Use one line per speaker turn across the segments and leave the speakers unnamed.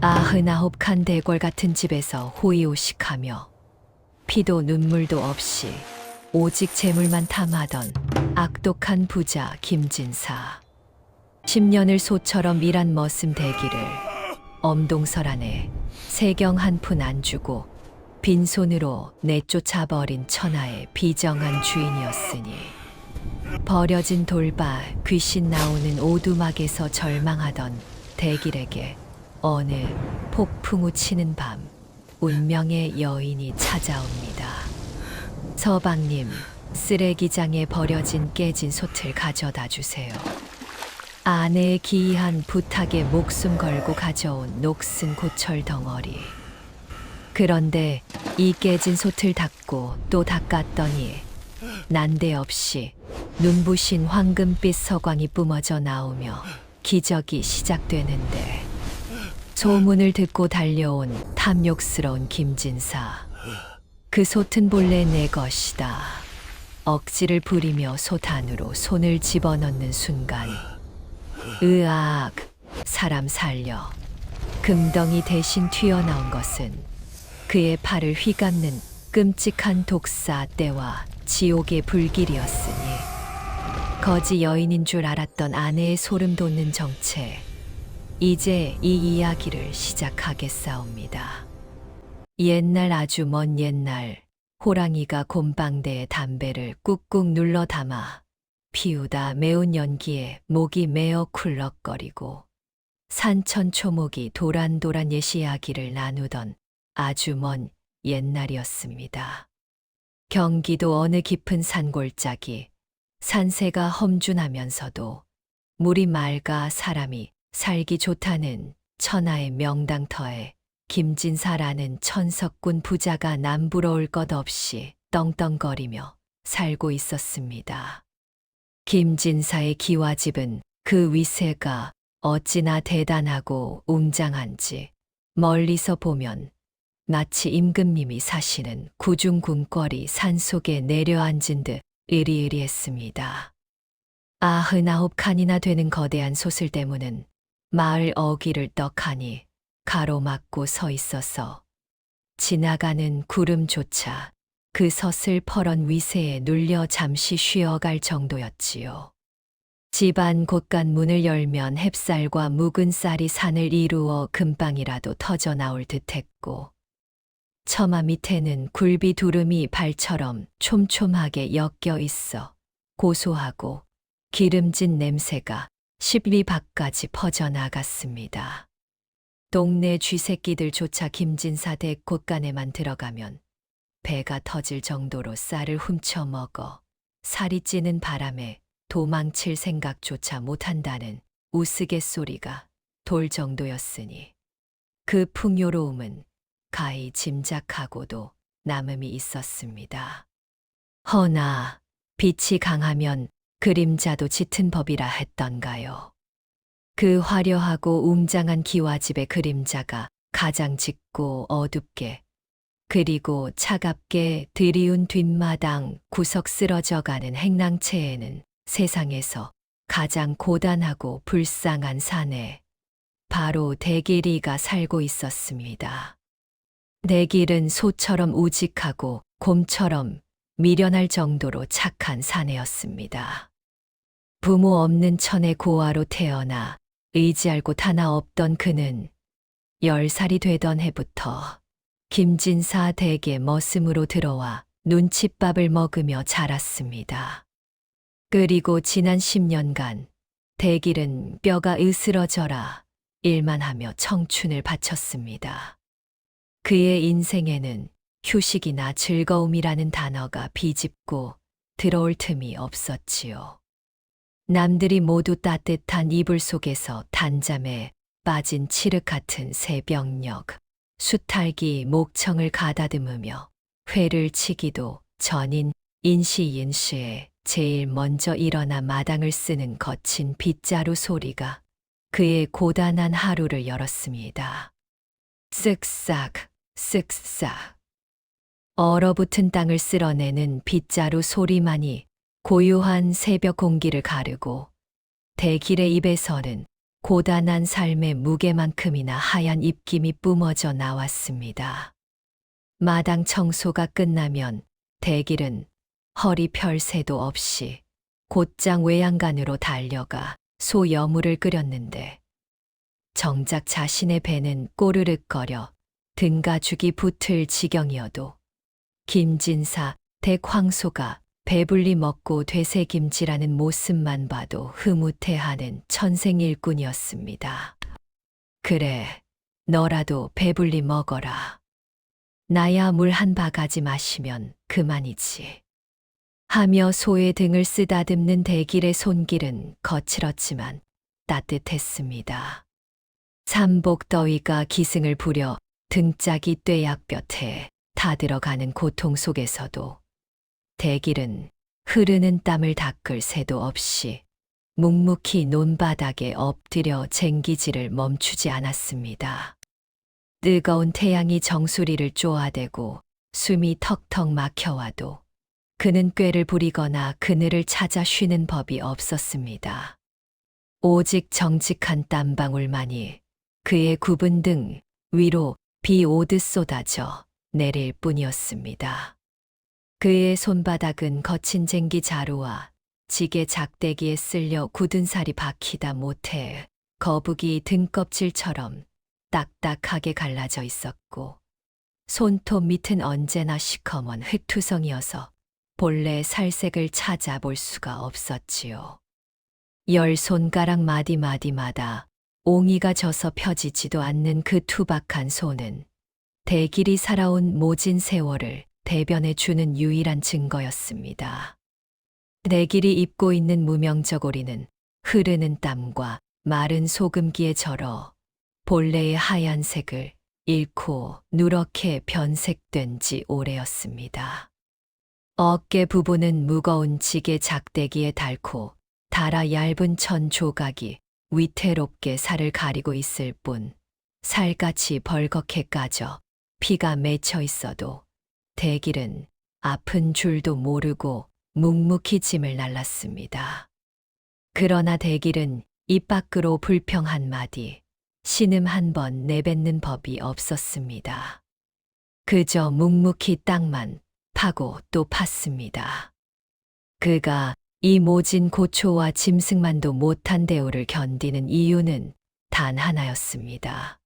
99칸 대궐 같은 집에서 호의호식하며 피도 눈물도 없이 오직 재물만 탐하던 악독한 부자 김진사. 10년을 소처럼 일한 머슴 대기를 엄동설 안에 세경 한 푼 안 주고 빈손으로 내쫓아버린 천하의 비정한 주인이었으니 버려진 돌바 귀신 나오는 오두막에서 절망하던 대길에게 어느 폭풍우 치는 밤 운명의 여인이 찾아옵니다. 서방님, 쓰레기장에 버려진 깨진 솥을 가져다 주세요. 아내의 기이한 부탁에 목숨 걸고 가져온 녹슨 고철 덩어리. 그런데 이 깨진 솥을 닦고 또 닦았더니 난데없이 눈부신 황금빛 서광이 뿜어져 나오며 기적이 시작되는데 소문을 듣고 달려온 탐욕스러운 김진사. 그 솥은 본래 내 것이다. 억지를 부리며 솥 안으로 손을 집어넣는 순간 으악, 사람 살려. 금덩이 대신 튀어나온 것은 그의 팔을 휘감는 끔찍한 독사 때와 지옥의 불길이었으니 거지 여인인 줄 알았던 아내의 소름 돋는 정체. 이제 이 이야기를 시작하겠사옵니다. 옛날, 아주 먼 옛날, 호랑이가 곰방대에 담배를 꾹꾹 눌러 담아 피우다 매운 연기에 목이 메어 쿨럭거리고 산천초목이 도란도란 옛 이야기를 나누던 아주 먼 옛날이었습니다. 경기도 어느 깊은 산골짜기, 산세가 험준하면서도 물이 맑아 사람이 살기 좋다는 천하의 명당터에 김진사라는 천석군 부자가 남부러울 것 없이 떵떵거리며 살고 있었습니다. 김진사의 기와집은 그 위세가 어찌나 대단하고 웅장한지 멀리서 보면 마치 임금님이 사시는 구중궁궐이 산속에 내려앉은 듯 으리으리했습니다. 99칸이나 되는 거대한 솥을대무는 마을 어귀를 떡하니 가로막고 서 있어서 지나가는 구름조차 그 솥을 퍼런 위세에 눌려 잠시 쉬어갈 정도였지요. 집안 곳간 문을 열면 햅쌀과 묵은 쌀이 산을 이루어 금방이라도 터져 나올 듯했고 처마 밑에는 굴비 두름이 발처럼 촘촘하게 엮여 있어 고소하고 기름진 냄새가 10리 밖까지 퍼져나갔습니다. 동네 쥐새끼들조차 김진사 댁 곳간에만 들어가면 배가 터질 정도로 쌀을 훔쳐 먹어 살이 찌는 바람에 도망칠 생각조차 못한다는 우스갯소리가 돌 정도였으니 그 풍요로움은 가히 짐작하고도 남음이 있었습니다. 허나 빛이 강하면 그림자도 짙은 법이라 했던가요. 그 화려하고 웅장한 기와집의 그림자가 가장 짙고 어둡게 그리고 차갑게 드리운 뒷마당 구석 쓰러져가는 행랑채에는 세상에서 가장 고단하고 불쌍한 사내, 바로 대길이가 살고 있었습니다. 대길은 소처럼 우직하고 곰처럼 미련할 정도로 착한 사내였습니다. 부모 없는 천의 고아로 태어나 의지할 곳 하나 없던 그는 10살이 되던 해부터 김진사 댁에 머슴으로 들어와 눈칫밥을 먹으며 자랐습니다. 그리고 지난 10년간 대길은 뼈가 으스러져라 일만 하며 청춘을 바쳤습니다. 그의 인생에는 휴식이나 즐거움이라는 단어가 비집고 들어올 틈이 없었지요. 남들이 모두 따뜻한 이불 속에서 단잠에 빠진 칠흑 같은 새벽녘, 수탈기 목청을 가다듬으며 회를 치기도 전인 인시인시에 제일 먼저 일어나 마당을 쓰는 거친 빗자루 소리가 그의 고단한 하루를 열었습니다. 쓱싹, 쓱싹. 얼어붙은 땅을 쓸어내는 빗자루 소리만이 고요한 새벽 공기를 가르고 대길의 입에서는 고단한 삶의 무게만큼이나 하얀 입김이 뿜어져 나왔습니다. 마당 청소가 끝나면 대길은 허리 펼 새도 없이 곧장 외양간으로 달려가 소 여물을 끓였는데 정작 자신의 배는 꼬르륵거려 등가죽이 붙을 지경이어도 김진사 댁황소가 배불리 먹고 되새김질하는 모습만 봐도 흐뭇해하는 천생일꾼이었습니다. 그래, 너라도 배불리 먹어라. 나야 물 한 바가지 마시면 그만이지. 하며 소의 등을 쓰다듬는 대길의 손길은 거칠었지만 따뜻했습니다. 삼복더위가 기승을 부려 등짝이 뙤약볕에 다 들어가는 고통 속에서도 대길은 흐르는 땀을 닦을 새도 없이 묵묵히 논바닥에 엎드려 쟁기질을 멈추지 않았습니다. 뜨거운 태양이 정수리를 쪼아대고 숨이 턱턱 막혀와도 그는 꾀를 부리거나 그늘을 찾아 쉬는 법이 없었습니다. 오직 정직한 땀방울만이 그의 굽은 등 위로 비 오듯 쏟아져 내릴 뿐이었습니다. 그의 손바닥은 거친 쟁기 자루와 지게 작대기에 쓸려 굳은 살이 박히다 못해 거북이 등껍질처럼 딱딱하게 갈라져 있었고 손톱 밑은 언제나 시커먼 흙투성이어서 본래 살색을 찾아볼 수가 없었지요. 열 손가락 마디마디마다 옹이가 져서 펴지지도 않는 그 투박한 손은 대길이 살아온 모진 세월을 대변해 주는 유일한 증거였습니다. 대길이 입고 있는 무명저고리는 흐르는 땀과 마른 소금기에 절어 본래의 하얀색을 잃고 누렇게 변색된 지 오래였습니다. 어깨 부분은 무거운 지게 작대기에 닳고 달아 얇은 천 조각이 위태롭게 살을 가리고 있을 뿐 살같이 벌겋게 까져 피가 맺혀 있어도 대길은 아픈 줄도 모르고 묵묵히 짐을 날랐습니다. 그러나 대길은 입 밖으로 불평 한마디, 신음 한 번 내뱉는 법이 없었습니다. 그저 묵묵히 땅만 파고 또 팠습니다. 그가 이 모진 고초와 짐승만도 못한 대우를 견디는 이유는 단 하나였습니다.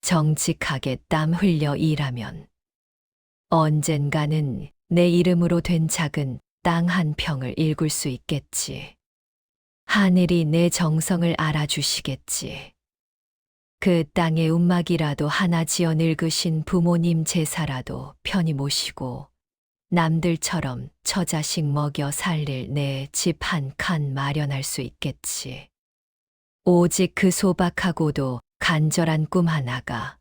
정직하게 땀 흘려 일하면 언젠가는 내 이름으로 된 작은 땅 한 평을 일굴 수 있겠지. 하늘이 내 정성을 알아주시겠지. 그 땅의 움막이라도 하나 지어 늙으신 부모님 제사라도 편히 모시고 남들처럼 처자식 먹여 살릴 내 집 한 칸 마련할 수 있겠지. 오직 그 소박하고도 간절한 꿈 하나가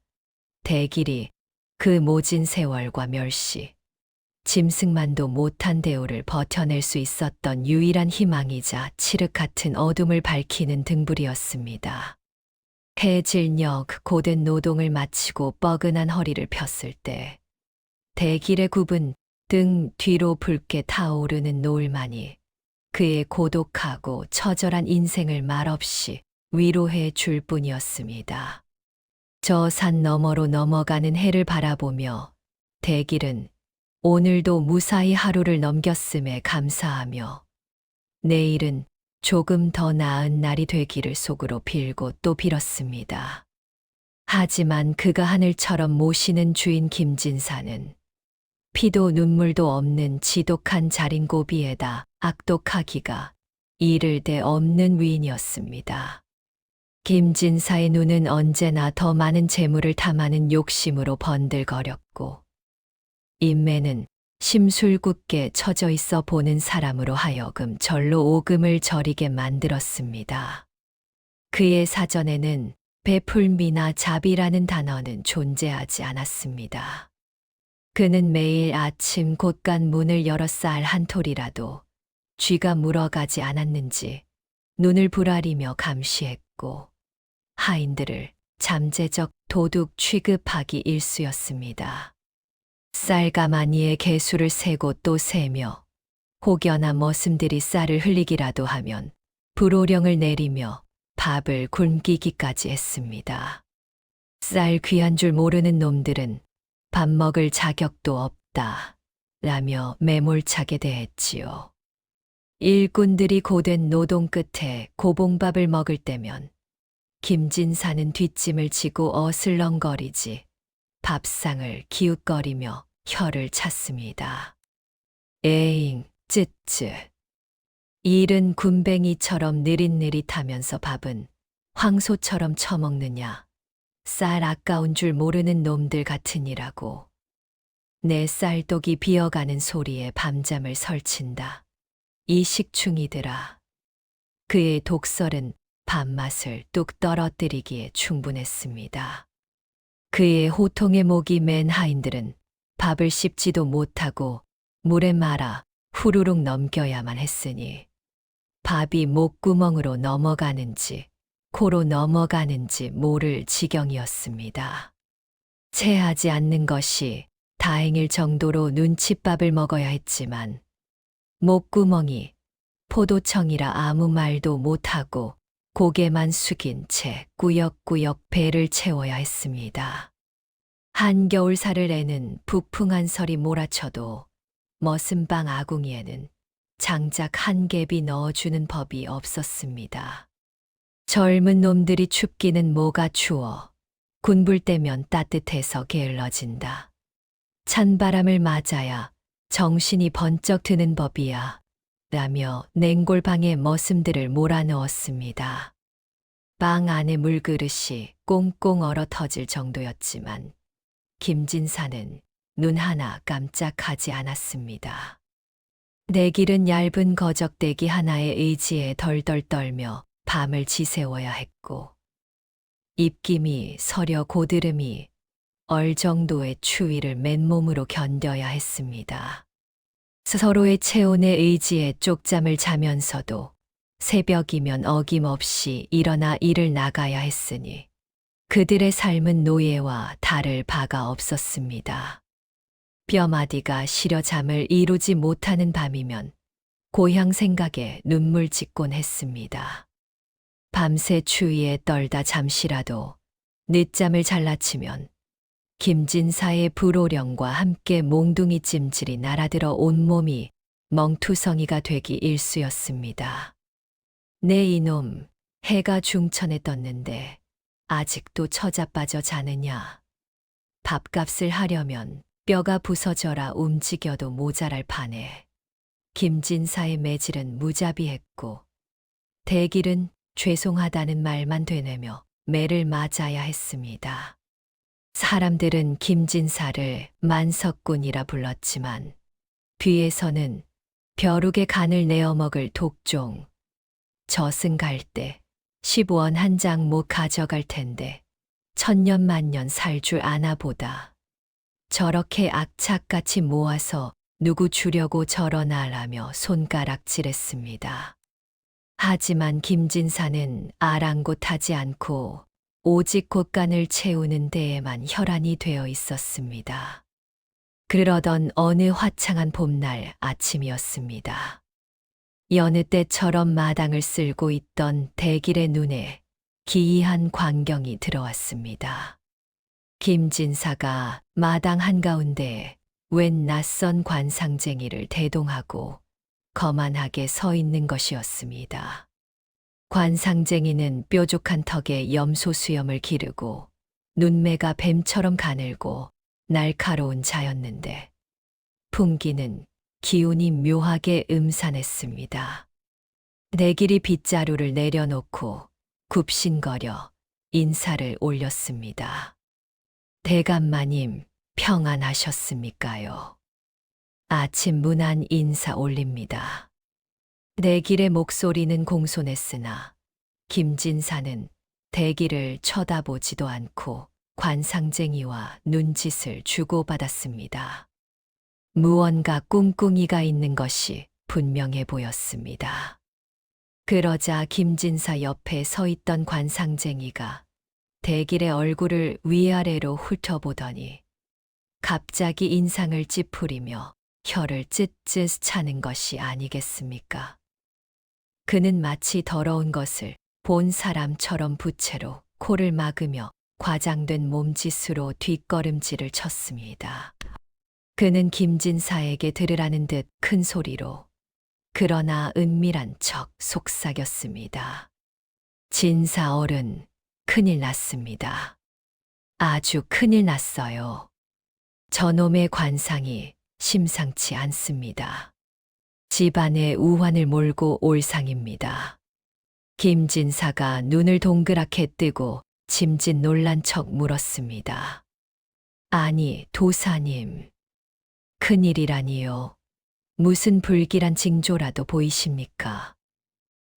대길이 그 모진 세월과 멸시, 짐승만도 못한 대우를 버텨낼 수 있었던 유일한 희망이자 칠흑 같은 어둠을 밝히는 등불이었습니다. 해질녘 고된 노동을 마치고 뻐근한 허리를 폈을 때 대길의 굽은 등 뒤로 붉게 타오르는 노을만이 그의 고독하고 처절한 인생을 말없이 위로해 줄 뿐이었습니다. 저 산 너머로 넘어가는 해를 바라보며 대길은 오늘도 무사히 하루를 넘겼음에 감사하며 내일은 조금 더 나은 날이 되기를 속으로 빌고 또 빌었습니다. 하지만 그가 하늘처럼 모시는 주인 김진사는 피도 눈물도 없는 지독한 자린고비에다 악독하기가 이를 데 없는 위인이었습니다. 김진사의 눈은 언제나 더 많은 재물을 탐하는 욕심으로 번들거렸고 인매는 심술궂게 처져 있어 보는 사람으로 하여금 절로 오금을 저리게 만들었습니다. 그의 사전에는 베풀미나 자비라는 단어는 존재하지 않았습니다. 그는 매일 아침 곳간 문을 열어 쌀 한 톨이라도 쥐가 물어가지 않았는지 눈을 부라리며 감시했고 하인들을 잠재적 도둑 취급하기 일쑤였습니다. 쌀가마니의 개수를 세고 또 세며 혹여나 머슴들이 쌀을 흘리기라도 하면 불호령을 내리며 밥을 굶기기까지 했습니다. 쌀 귀한 줄 모르는 놈들은 밥 먹을 자격도 없다 라며 매몰차게 대했지요. 일꾼들이 고된 노동 끝에 고봉밥을 먹을 때면 김진사는 뒷짐을 지고 어슬렁거리지 밥상을 기웃거리며 혀를 찼습니다. 에잉, 쯔쯔. 일은 군뱅이처럼 느릿느릿하면서 밥은 황소처럼 처먹느냐. 쌀 아까운 줄 모르는 놈들 같으니라고. 내 쌀독이 비어가는 소리에 밤잠을 설친다. 이 식충이들아. 그의 독설은 밥맛을 뚝 떨어뜨리기에 충분했습니다. 그의 호통의 목이 맨 하인들은 밥을 씹지도 못하고 물에 말아 후루룩 넘겨야만 했으니 밥이 목구멍으로 넘어가는지 코로 넘어가는지 모를 지경이었습니다. 체하지 않는 것이 다행일 정도로 눈칫밥을 먹어야 했지만 목구멍이 포도청이라 아무 말도 못하고 고개만 숙인 채 꾸역꾸역 배를 채워야 했습니다. 한겨울 살을 내는 부풍한 설이 몰아쳐도 머슴방 아궁이에는 장작 한 갭이 넣어주는 법이 없었습니다. 젊은 놈들이 춥기는 뭐가 추워. 군불 때면 따뜻해서 게을러진다. 찬바람을 맞아야 정신이 번쩍 드는 법이야. 라며 냉골방에 머슴들을 몰아넣었습니다. 방 안에 물그릇이 꽁꽁 얼어 터질 정도였지만 김진사는 눈 하나 깜짝하지 않았습니다. 내길은 얇은 거적대기 하나의 의지에 덜덜 떨며 밤을 지새워야 했고 입김이 서려 고드름이 얼 정도의 추위를 맨몸으로 견뎌야 했습니다. 서로의 체온의 의지에 쪽잠을 자면서도 새벽이면 어김없이 일어나 일을 나가야 했으니 그들의 삶은 노예와 다를 바가 없었습니다. 뼈마디가 시려 잠을 이루지 못하는 밤이면 고향 생각에 눈물 짓곤 했습니다. 밤새 추위에 떨다 잠시라도 늦잠을 잘라치면 김진사의 불호령과 함께 몽둥이 찜질이 날아들어 온몸이 멍투성이가 되기 일쑤였습니다. 내 이놈, 해가 중천에 떴는데 아직도 처자빠져 자느냐. 밥값을 하려면 뼈가 부서져라 움직여도 모자랄 판에 김진사의 매질은 무자비했고 대길은 죄송하다는 말만 되뇌며 매를 맞아야 했습니다. 사람들은 김진사를 만석군이라 불렀지만 뒤에서는 벼룩의 간을 내어 먹을 독종, 저승 갈 때 10원 한 장 못 가져갈 텐데 천년만년 살 줄 아나 보다. 저렇게 악착같이 모아서 누구 주려고 저러나라며 손가락질했습니다. 하지만 김진사는 아랑곳하지 않고 오직 곳간을 채우는 데에만 혈안이 되어 있었습니다. 그러던 어느 화창한 봄날 아침이었습니다. 여느 때처럼 마당을 쓸고 있던 대길의 눈에 기이한 광경이 들어왔습니다. 김진사가 마당 한가운데에 웬 낯선 관상쟁이를 대동하고 거만하게 서 있는 것이었습니다. 관상쟁이는 뾰족한 턱에 염소 수염을 기르고 눈매가 뱀처럼 가늘고 날카로운 자였는데 풍기는 기운이 묘하게 음산했습니다. 내길이 빗자루를 내려놓고 굽신거려 인사를 올렸습니다. 대감마님 평안하셨습니까요? 아침 문안 인사 올립니다. 내길의 목소리는 공손했으나 김진사는 대길을 쳐다보지도 않고 관상쟁이와 눈짓을 주고받았습니다. 무언가 꿍꿍이가 있는 것이 분명해 보였습니다. 그러자 김진사 옆에 서 있던 관상쟁이가 대길의 얼굴을 위아래로 훑어보더니 갑자기 인상을 찌푸리며 혀를 찢찢 차는 것이 아니겠습니까? 그는 마치 더러운 것을 본 사람처럼 부채로 코를 막으며 과장된 몸짓으로 뒷걸음질을 쳤습니다. 그는 김진사에게 들으라는 듯 큰 소리로 그러나 은밀한 척 속삭였습니다. 진사 어른, 큰일 났습니다. 아주 큰일 났어요. 저놈의 관상이 심상치 않습니다. 집안에 우환을 몰고 올 상입니다. 김진사가 눈을 동그랗게 뜨고 짐짓 놀란 척 물었습니다. 아니, 도사님. 큰일이라니요. 무슨 불길한 징조라도 보이십니까?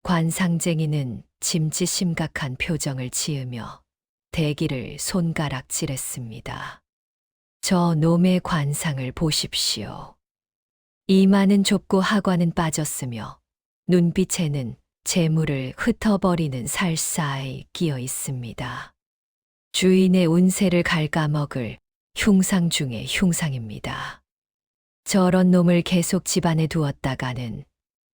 관상쟁이는 짐짓 심각한 표정을 지으며 대기를 손가락질했습니다. 저 놈의 관상을 보십시오. 이마는 좁고 하관은 빠졌으며 눈빛에는 재물을 흩어버리는 살사에 끼어 있습니다. 주인의 운세를 갉아먹을 흉상 중의 흉상입니다. 저런 놈을 계속 집안에 두었다가는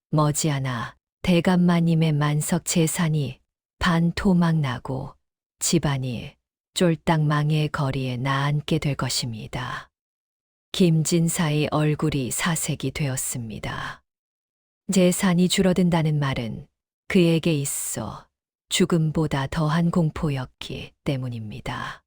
머지않아 대감마님의 만석 재산이 반토막나고 집안이 쫄딱 망의 거리에 나앉게 될 것입니다. 김진사의 얼굴이 사색이 되었습니다. 재산이 줄어든다는 말은 그에게 있어 죽음보다 더한 공포였기 때문입니다.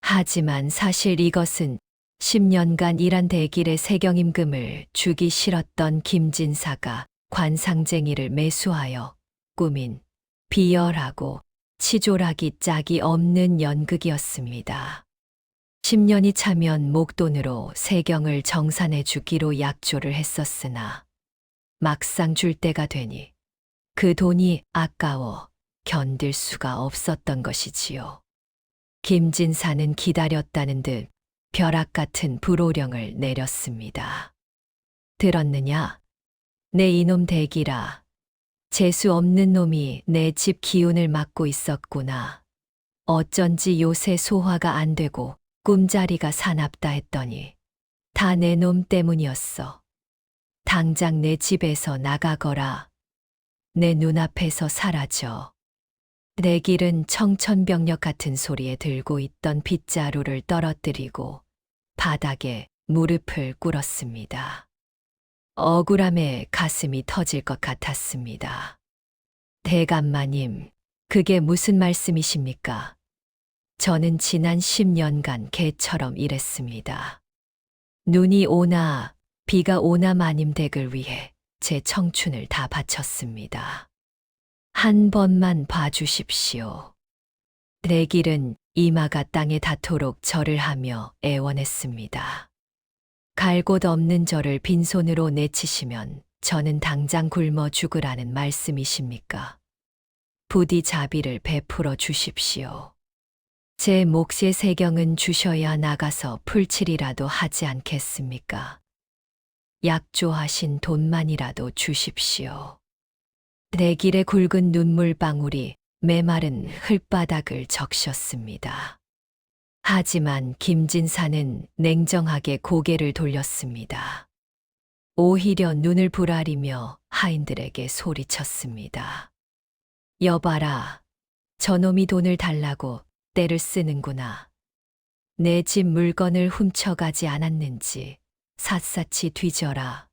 하지만 사실 이것은 10년간 일한 대길의 세경임금을 주기 싫었던 김진사가 관상쟁이를 매수하여 꾸민 비열하고 치졸하기 짝이 없는 연극이었습니다. 10년이 차면 목돈으로 세경을 정산해 주기로 약조를 했었으나 막상 줄 때가 되니 그 돈이 아까워 견딜 수가 없었던 것이지요. 김진사는 기다렸다는 듯 벼락 같은 불호령을 내렸습니다. 들었느냐? 내 이놈 대기라. 재수 없는 놈이 내 집 기운을 막고 있었구나. 어쩐지 요새 소화가 안 되고 꿈자리가 사납다 했더니 다 내 놈 때문이었어. 당장 내 집에서 나가거라. 내 눈앞에서 사라져. 내 길은 청천벽력 같은 소리에 들고 있던 빗자루를 떨어뜨리고 바닥에 무릎을 꿇었습니다. 억울함에 가슴이 터질 것 같았습니다. 대감마님, 그게 무슨 말씀이십니까? 저는 지난 10년간 개처럼 일했습니다. 눈이 오나 비가 오나 마님 댁을 위해 제 청춘을 다 바쳤습니다. 한 번만 봐주십시오. 내 길은 이마가 땅에 닿도록 절을 하며 애원했습니다. 갈 곳 없는 저를 빈손으로 내치시면 저는 당장 굶어 죽으라는 말씀이십니까? 부디 자비를 베풀어 주십시오. 제 몫의 세경은 주셔야 나가서 풀칠이라도 하지 않겠습니까? 약조하신 돈만이라도 주십시오. 내 길의 굵은 눈물방울이 메마른 흙바닥을 적셨습니다. 하지만 김진사는 냉정하게 고개를 돌렸습니다. 오히려 눈을 부라리며 하인들에게 소리쳤습니다. 여봐라, 저놈이 돈을 달라고 때를 쓰는구나. 내 집 물건을 훔쳐가지 않았는지 샅샅이 뒤져라.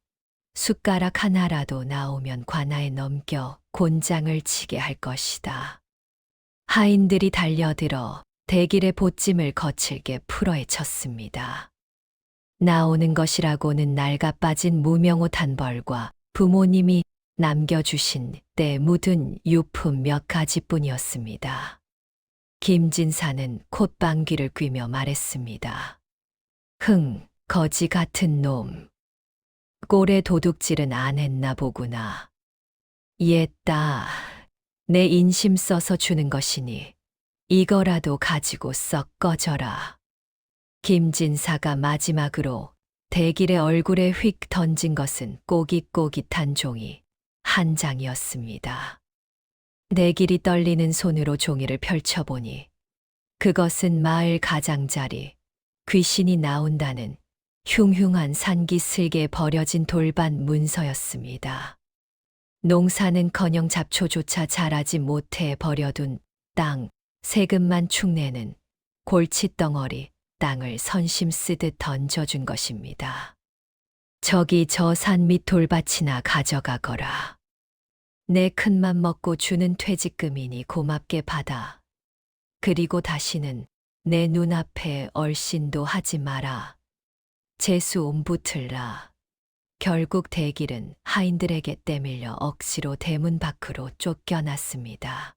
숟가락 하나라도 나오면 관아에 넘겨 곤장을 치게 할 것이다. 하인들이 달려들어 대길의 보찜을 거칠게 풀어헤쳤습니다. 나오는 것이라고는 낡아 빠진 무명옷 한 벌과 부모님이 남겨주신 때 묻은 유품 몇 가지뿐이었습니다. 김진사는 콧방귀를 뀌며 말했습니다. 흥, 거지 같은 놈. 꼴에 도둑질은 안 했나 보구나. 옛다, 내 인심 써서 주는 것이니 이거라도 가지고 썩 꺼져라. 김진사가 마지막으로 대길의 얼굴에 휙 던진 것은 꼬깃꼬깃한 종이 한 장이었습니다. 대길이 떨리는 손으로 종이를 펼쳐보니 그것은 마을 가장자리, 귀신이 나온다는 흉흉한 산기슭에 버려진 돌반 문서였습니다. 농사는커녕 잡초조차 자라지 못해 버려둔 땅, 세금만 축내는 골칫덩어리 땅을 선심 쓰듯 던져준 것입니다. 저기 저 산 밑 돌밭이나 가져가거라. 내 큰맘 먹고 주는 퇴직금이니 고맙게 받아. 그리고 다시는 내 눈앞에 얼씬도 하지 마라. 재수 옴붙을라. 결국 대길은 하인들에게 떼밀려 억지로 대문 밖으로 쫓겨났습니다.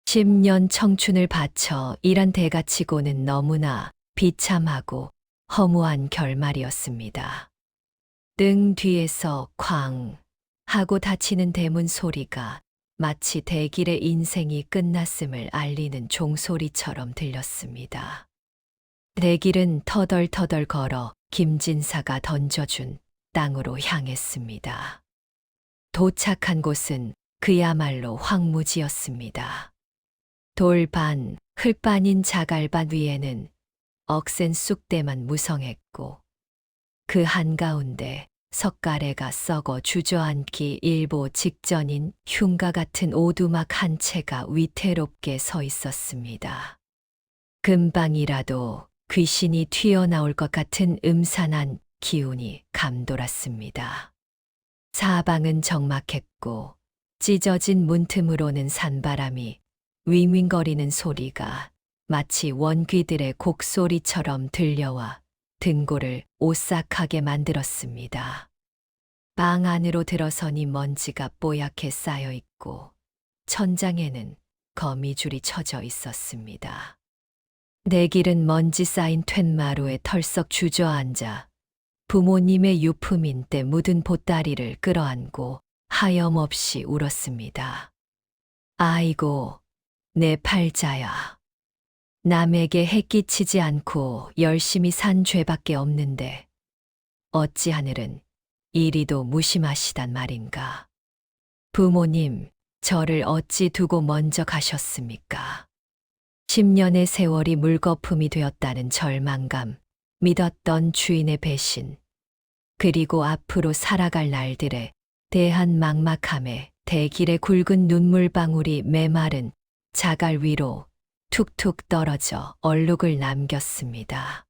10년 청춘을 바쳐 일한 대가치고는 너무나 비참하고 허무한 결말이었습니다. 등 뒤에서 쾅 하고 닫히는 대문 소리가 마치 대길의 인생이 끝났음을 알리는 종소리처럼 들렸습니다. 대길은 터덜터덜 걸어 김진사가 던져준 땅으로 향했습니다. 도착한 곳은 그야말로 황무지였습니다. 돌반, 흙반인 자갈밭 위에는 억센 쑥대만 무성했고 그 한가운데 석가래가 썩어 주저앉기 일보 직전인 흉가 같은 오두막 한 채가 위태롭게 서 있었습니다. 금방이라도 귀신이 튀어나올 것 같은 음산한 기운이 감돌았습니다. 사방은 적막했고 찢어진 문틈으로는 산바람이 윙윙거리는 소리가 마치 원귀들의 곡소리처럼 들려와 등골을 오싹하게 만들었습니다. 방 안으로 들어서니 먼지가 뽀얗게 쌓여 있고 천장에는 거미줄이 쳐져 있었습니다. 내길은 먼지 쌓인 툇마루에 털썩 주저앉아 부모님의 유품인 때 묻은 보따리를 끌어안고 하염없이 울었습니다. 아이고, 내 팔자야. 남에게 해끼치지 않고 열심히 산 죄밖에 없는데 어찌 하늘은 이리도 무심하시단 말인가. 부모님, 저를 어찌 두고 먼저 가셨습니까? 10년의 세월이 물거품이 되었다는 절망감, 믿었던 주인의 배신, 그리고 앞으로 살아갈 날들에 대한 막막함에 대길의 굵은 눈물방울이 메마른 자갈 위로 툭툭 떨어져 얼룩을 남겼습니다.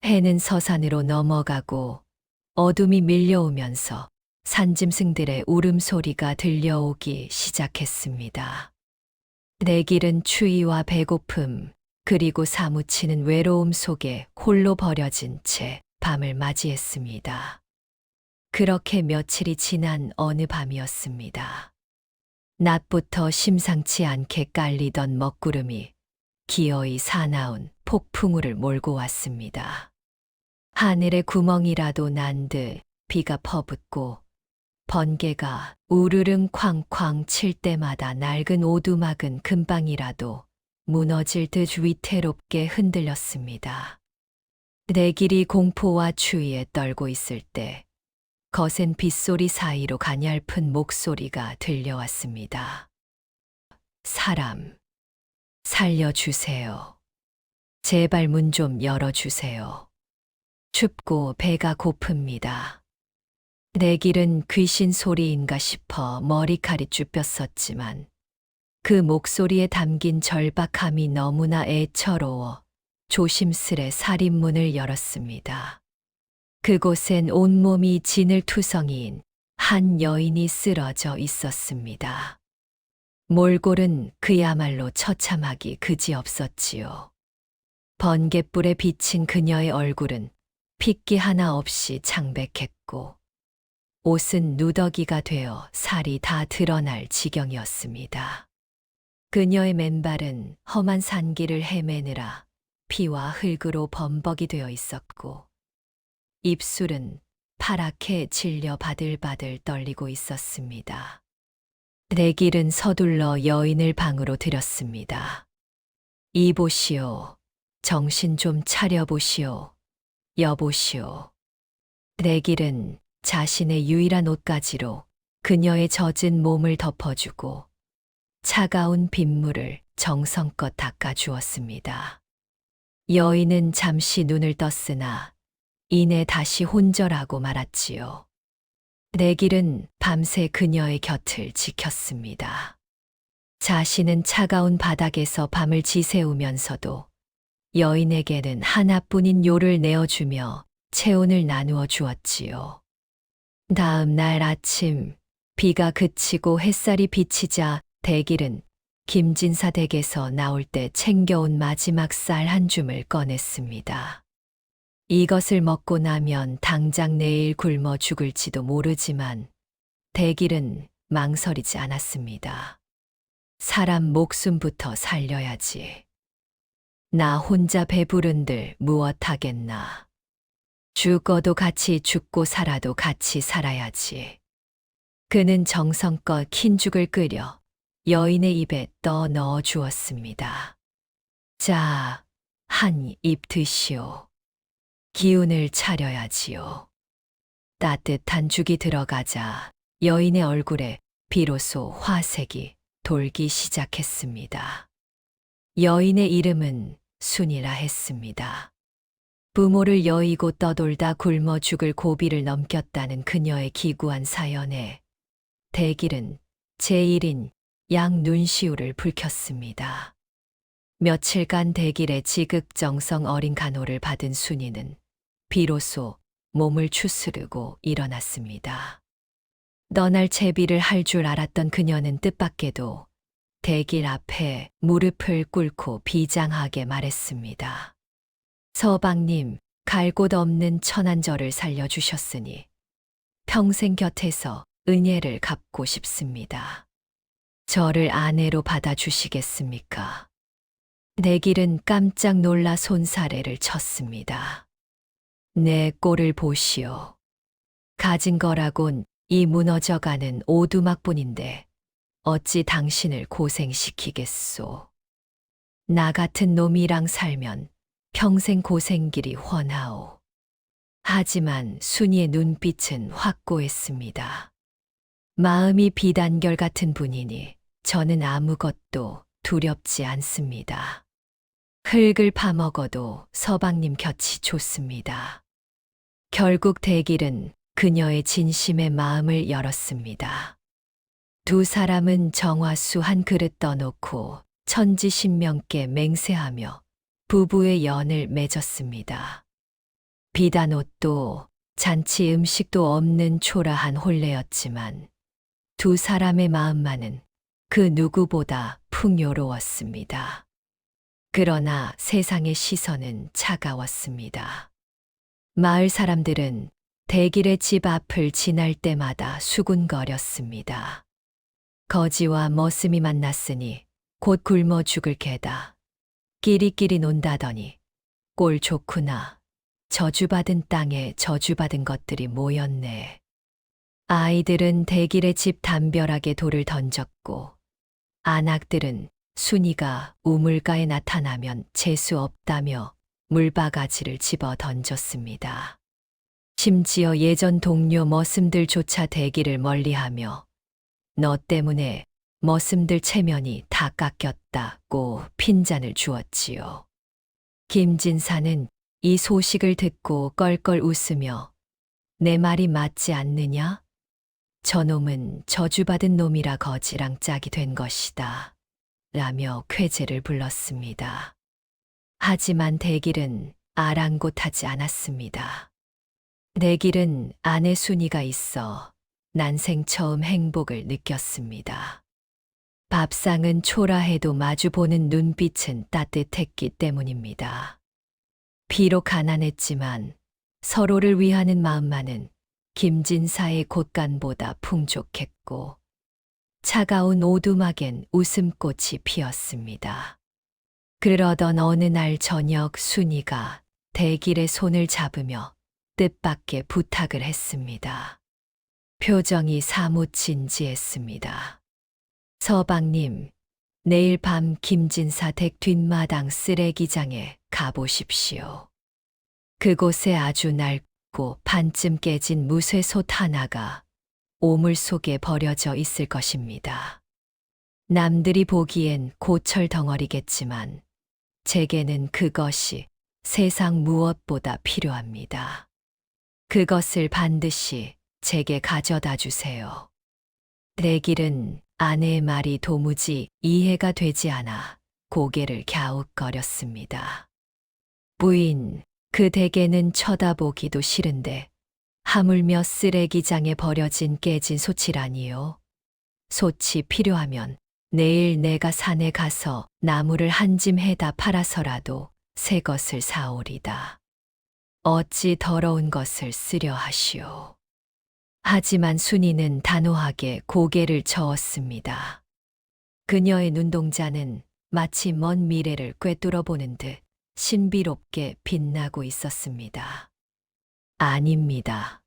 해는 서산으로 넘어가고 어둠이 밀려오면서 산짐승들의 울음소리가 들려오기 시작했습니다. 내길은 추위와 배고픔, 그리고 사무치는 외로움 속에 홀로 버려진 채 밤을 맞이했습니다. 그렇게 며칠이 지난 어느 밤이었습니다. 낮부터 심상치 않게 깔리던 먹구름이 기어이 사나운 폭풍우를 몰고 왔습니다. 하늘에 구멍이라도 난 듯 비가 퍼붓고 번개가 우르릉 쾅쾅 칠 때마다 낡은 오두막은 금방이라도 무너질 듯 위태롭게 흔들렸습니다. 내길이 공포와 추위에 떨고 있을 때 거센 빗소리 사이로 가냘픈 목소리가 들려왔습니다. 사람, 살려주세요. 제발 문 좀 열어주세요. 춥고 배가 고픕니다. 내길은 귀신 소리인가 싶어 머리칼이 쭈뼛었지만 그 목소리에 담긴 절박함이 너무나 애처로워 조심스레 살인문을 열었습니다. 그곳엔 온몸이 진을투성이인 한 여인이 쓰러져 있었습니다. 몰골은 그야말로 처참하기 그지없었지요. 번갯불에 비친 그녀의 얼굴은 핏기 하나 없이 창백했고 옷은 누더기가 되어 살이 다 드러날 지경이었습니다. 그녀의 맨발은 험한 산길을 헤매느라 피와 흙으로 범벅이 되어 있었고 입술은 파랗게 질려 바들바들 떨리고 있었습니다. 내길은 서둘러 여인을 방으로 들였습니다. 이보시오. 정신 좀 차려보시오. 여보시오. 내길은 자신의 유일한 옷가지로 그녀의 젖은 몸을 덮어주고 차가운 빗물을 정성껏 닦아주었습니다. 여인은 잠시 눈을 떴으나 이내 다시 혼절하고 말았지요. 내길은 밤새 그녀의 곁을 지켰습니다. 자신은 차가운 바닥에서 밤을 지새우면서도 여인에게는 하나뿐인 요를 내어주며 체온을 나누어 주었지요. 다음 날 아침, 비가 그치고 햇살이 비치자 대길은 김진사 댁에서 나올 때 챙겨온 마지막 쌀 한 줌을 꺼냈습니다. 이것을 먹고 나면 당장 내일 굶어 죽을지도 모르지만 대길은 망설이지 않았습니다. 사람 목숨부터 살려야지. 나 혼자 배부른들 무엇하겠나. 죽어도 같이 죽고 살아도 같이 살아야지. 그는 정성껏 킨죽을 끓여 여인의 입에 떠 넣어 주었습니다. 자, 한 입 드시오. 기운을 차려야지요. 따뜻한 죽이 들어가자 여인의 얼굴에 비로소 화색이 돌기 시작했습니다. 여인의 이름은 순이라 했습니다. 부모를 여의고 떠돌다 굶어 죽을 고비를 넘겼다는 그녀의 기구한 사연에 대길은 제1인 양눈시울을 붉혔습니다. 며칠간 대길의 지극정성 어린 간호를 받은 순이는 비로소 몸을 추스르고 일어났습니다. 떠날 채비를 할 줄 알았던 그녀는 뜻밖에도 대길 앞에 무릎을 꿇고 비장하게 말했습니다. 서방님, 갈 곳 없는 천한 저를 살려주셨으니 평생 곁에서 은혜를 갚고 싶습니다. 저를 아내로 받아주시겠습니까? 대길은 깜짝 놀라 손사래를 쳤습니다. 내 꼴을 보시오. 가진 거라곤 이 무너져가는 오두막뿐인데 어찌 당신을 고생시키겠소. 나 같은 놈이랑 살면 평생 고생길이 훤하오. 하지만 순이의 눈빛은 확고했습니다. 마음이 비단결 같은 분이니 저는 아무것도 두렵지 않습니다. 흙을 파먹어도 서방님 곁이 좋습니다. 결국 대길은 그녀의 진심의 마음을 열었습니다. 두 사람은 정화수 한 그릇 떠놓고 천지신명께 맹세하며 부부의 연을 맺었습니다. 비단 옷도 잔치 음식도 없는 초라한 혼례였지만 두 사람의 마음만은 그 누구보다 풍요로웠습니다. 그러나 세상의 시선은 차가웠습니다. 마을 사람들은 대길의 집 앞을 지날 때마다 수군거렸습니다. 거지와 머슴이 만났으니 곧 굶어 죽을 게다. 끼리끼리 논다더니 꼴 좋구나. 저주받은 땅에 저주받은 것들이 모였네. 아이들은 대길의 집 담벼락에 돌을 던졌고 안악들은 순이가 우물가에 나타나면 재수 없다며 물바가지를 집어 던졌습니다. 심지어 예전 동료 머슴들조차 대길을 멀리하며 너 때문에 머슴들 체면이 다 깎였다고 핀잔을 주었지요. 김진사는 이 소식을 듣고 껄껄 웃으며 내 말이 맞지 않느냐? 저놈은 저주받은 놈이라 거지랑 짝이 된 것이다. 라며 쾌재를 불렀습니다. 하지만 대길은 아랑곳하지 않았습니다. 대길은 아내 순이가 있어 난생 처음 행복을 느꼈습니다. 밥상은 초라해도 마주보는 눈빛은 따뜻했기 때문입니다. 비록 가난했지만 서로를 위하는 마음만은 김진사의 곳간보다 풍족했고 차가운 오두막엔 웃음꽃이 피었습니다. 그러던 어느 날 저녁 순이가 대길의 손을 잡으며 뜻밖의 부탁을 했습니다. 표정이 사뭇 진지했습니다. 서방님, 내일 밤 김진사 댁 뒷마당 쓰레기장에 가보십시오. 그곳에 아주 낡고 반쯤 깨진 무쇠솥 하나가 오물 속에 버려져 있을 것입니다. 남들이 보기엔 고철 덩어리겠지만 제게는 그것이 세상 무엇보다 필요합니다. 그것을 반드시 제게 가져다 주세요. 대길은 아내의 말이 도무지 이해가 되지 않아 고개를 갸웃거렸습니다. 부인, 그 대게는 쳐다보기도 싫은데 하물며 쓰레기장에 버려진 깨진 솥이라니요. 솥이 필요하면 내일 내가 산에 가서 나무를 한 짐 해다 팔아서라도 새 것을 사오리다. 어찌 더러운 것을 쓰려 하시오. 하지만 순이는 단호하게 고개를 저었습니다. 그녀의 눈동자는 마치 먼 미래를 꿰뚫어 보는 듯 신비롭게 빛나고 있었습니다. 아닙니다.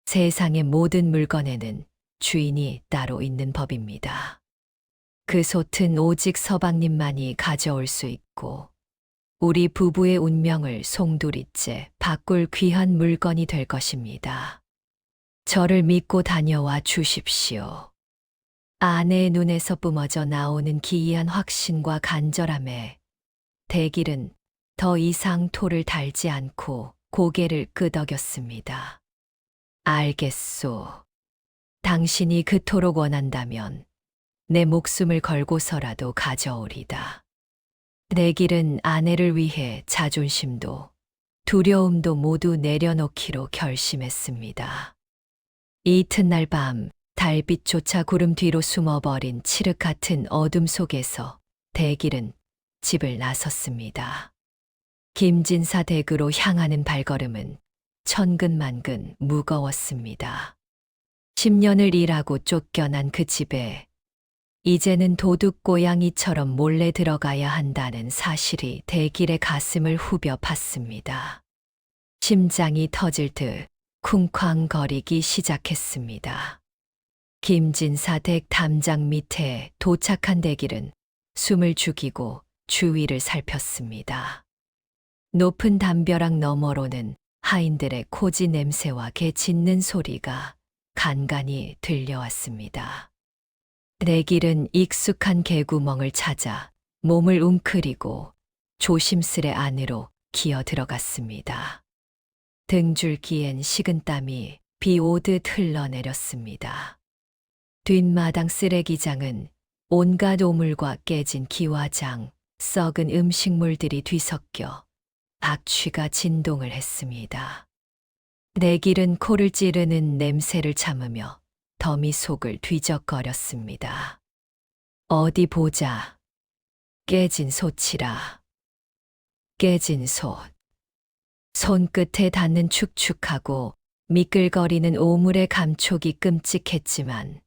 세상의 모든 물건에는 주인이 따로 있는 법입니다. 그 솥은 오직 서방님만이 가져올 수 있고 우리 부부의 운명을 송두리째 바꿀 귀한 물건이 될 것입니다. 저를 믿고 다녀와 주십시오. 아내의 눈에서 뿜어져 나오는 기이한 확신과 간절함에 대길은 더 이상 토를 달지 않고 고개를 끄덕였습니다. 알겠소. 당신이 그토록 원한다면 내 목숨을 걸고서라도 가져오리다. 대길은 아내를 위해 자존심도 두려움도 모두 내려놓기로 결심했습니다. 이튿날 밤 달빛조차 구름 뒤로 숨어버린 칠흑 같은 어둠 속에서 대길은 집을 나섰습니다. 김진사 댁으로 향하는 발걸음은 천근만근 무거웠습니다. 10년을 일하고 쫓겨난 그 집에 이제는 도둑 고양이처럼 몰래 들어가야 한다는 사실이 대길의 가슴을 후벼 팠습니다. 심장이 터질 듯 쿵쾅거리기 시작했습니다. 김진사 댁 담장 밑에 도착한 대길은 숨을 죽이고 주위를 살폈습니다. 높은 담벼락 너머로는 하인들의 코지 냄새와 개 짖는 소리가 간간히 들려왔습니다. 대길은 익숙한 개구멍을 찾아 몸을 웅크리고 조심스레 안으로 기어 들어갔습니다. 등줄기엔 식은땀이 비 오듯 흘러내렸습니다. 뒷마당 쓰레기장은 온갖 오물과 깨진 기와장, 썩은 음식물들이 뒤섞여 악취가 진동을 했습니다. 대길은 코를 찌르는 냄새를 참으며 더미 속을 뒤적거렸습니다. 어디 보자. 깨진 솥이라. 깨진 솥. 손끝에 닿는 축축하고 미끌거리는 오물의 감촉이 끔찍했지만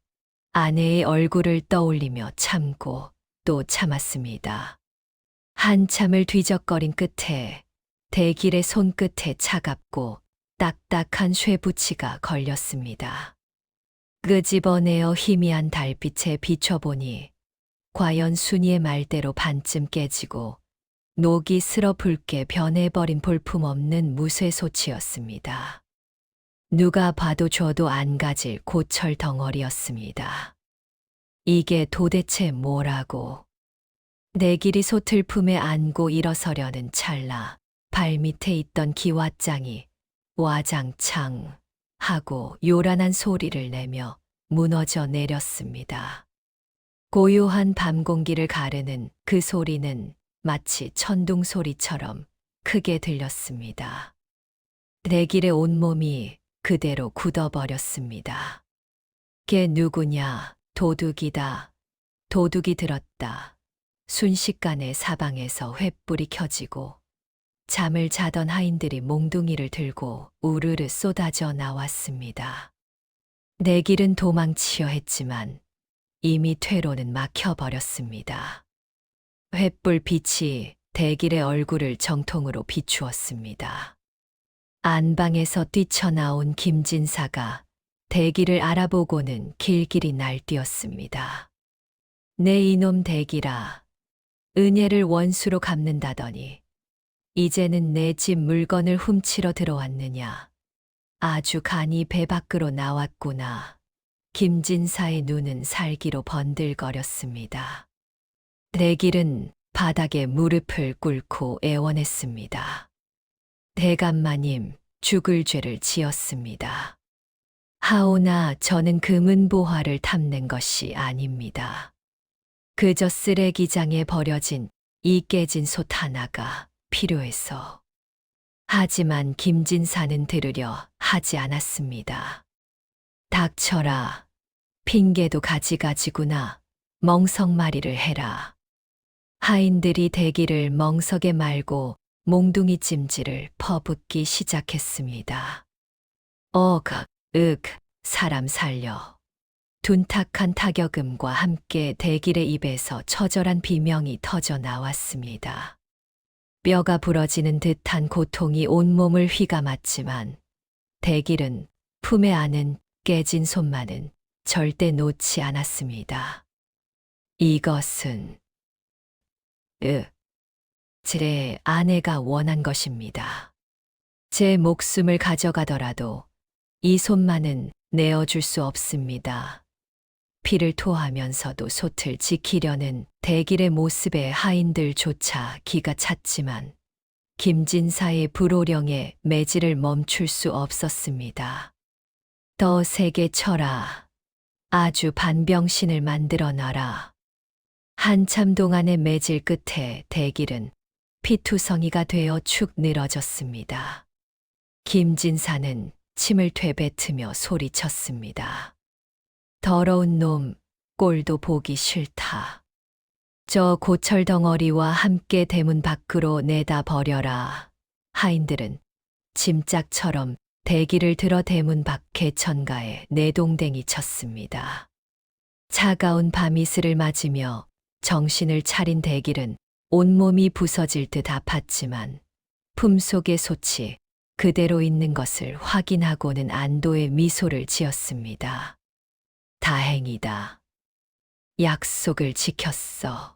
아내의 얼굴을 떠올리며 참고 또 참았습니다. 한참을 뒤적거린 끝에 대길의 손끝에 차갑고 딱딱한 쇠붙이가 걸렸습니다. 끄집어내어 희미한 달빛에 비춰보니 과연 순이의 말대로 반쯤 깨지고 녹이 슬어 붉게 변해버린 볼품없는 무쇠솥이었습니다. 누가 봐도 줘도 안 가질 고철 덩어리였습니다. 이게 도대체 뭐라고? 대길이 솥을 품에 안고 일어서려는 찰나 발밑에 있던 기왓장이 와장창 하고 요란한 소리를 내며 무너져 내렸습니다. 고요한 밤 공기를 가르는 그 소리는 마치 천둥 소리처럼 크게 들렸습니다. 대길의 온몸이 그대로 굳어버렸습니다. 걔 누구냐? 도둑이다. 도둑이 들었다. 순식간에 사방에서 횃불이 켜지고 잠을 자던 하인들이 몽둥이를 들고 우르르 쏟아져 나왔습니다. 대길은 도망치려 했지만 이미 퇴로는 막혀버렸습니다. 횃불 빛이 대길의 얼굴을 정통으로 비추었습니다. 안방에서 뛰쳐나온 김진사가 대길을 알아보고는 길길이 날뛰었습니다. 내 이놈 대길아, 은혜를 원수로 갚는다더니 이제는 내 집 물건을 훔치러 들어왔느냐. 아주 간이 배 밖으로 나왔구나. 김진사의 눈은 살기로 번들거렸습니다. 대길은 바닥에 무릎을 꿇고 애원했습니다. 대감마님, 죽을 죄를 지었습니다. 하오나 저는 금은보화를 탐낸 것이 아닙니다. 그저 쓰레기장에 버려진 이 깨진 솥 하나가 필요해서. 하지만 김진사는 들으려 하지 않았습니다. 닥쳐라. 핑계도 가지가지구나. 멍석말이를 해라. 하인들이 대기를 멍석에 말고 몽둥이 찜질을 퍼붓기 시작했습니다. 사람 살려. 둔탁한 타격음과 함께 대길의 입에서 처절한 비명이 터져 나왔습니다. 뼈가 부러지는 듯한 고통이 온몸을 휘감았지만 대길은 품에 안은 깨진 손만은 절대 놓지 않았습니다. 이것은 제 아내가 원한 것입니다. 제 목숨을 가져가더라도 이 손만은 내어줄 수 없습니다. 피를 토하면서도 솥을 지키려는 대길의 모습에 하인들조차 기가 찼지만 김진사의 불호령에 매질을 멈출 수 없었습니다. 더 세게 쳐라. 아주 반병신을 만들어 놔라. 한참 동안의 매질 끝에 대길은 피투성이가 되어 축 늘어졌습니다. 김진사는 침을 되뱉으며 소리쳤습니다. 더러운 놈, 꼴도 보기 싫다. 저 고철 덩어리와 함께 대문 밖으로 내다 버려라. 하인들은 짐짝처럼 대기를 들어 대문 밖 개천가에 내동댕이 쳤습니다. 차가운 밤이슬을 맞으며 정신을 차린 대길은 온몸이 부서질 듯 아팠지만 품속의 솥이 그대로 있는 것을 확인하고는 안도의 미소를 지었습니다. 다행이다. 약속을 지켰어.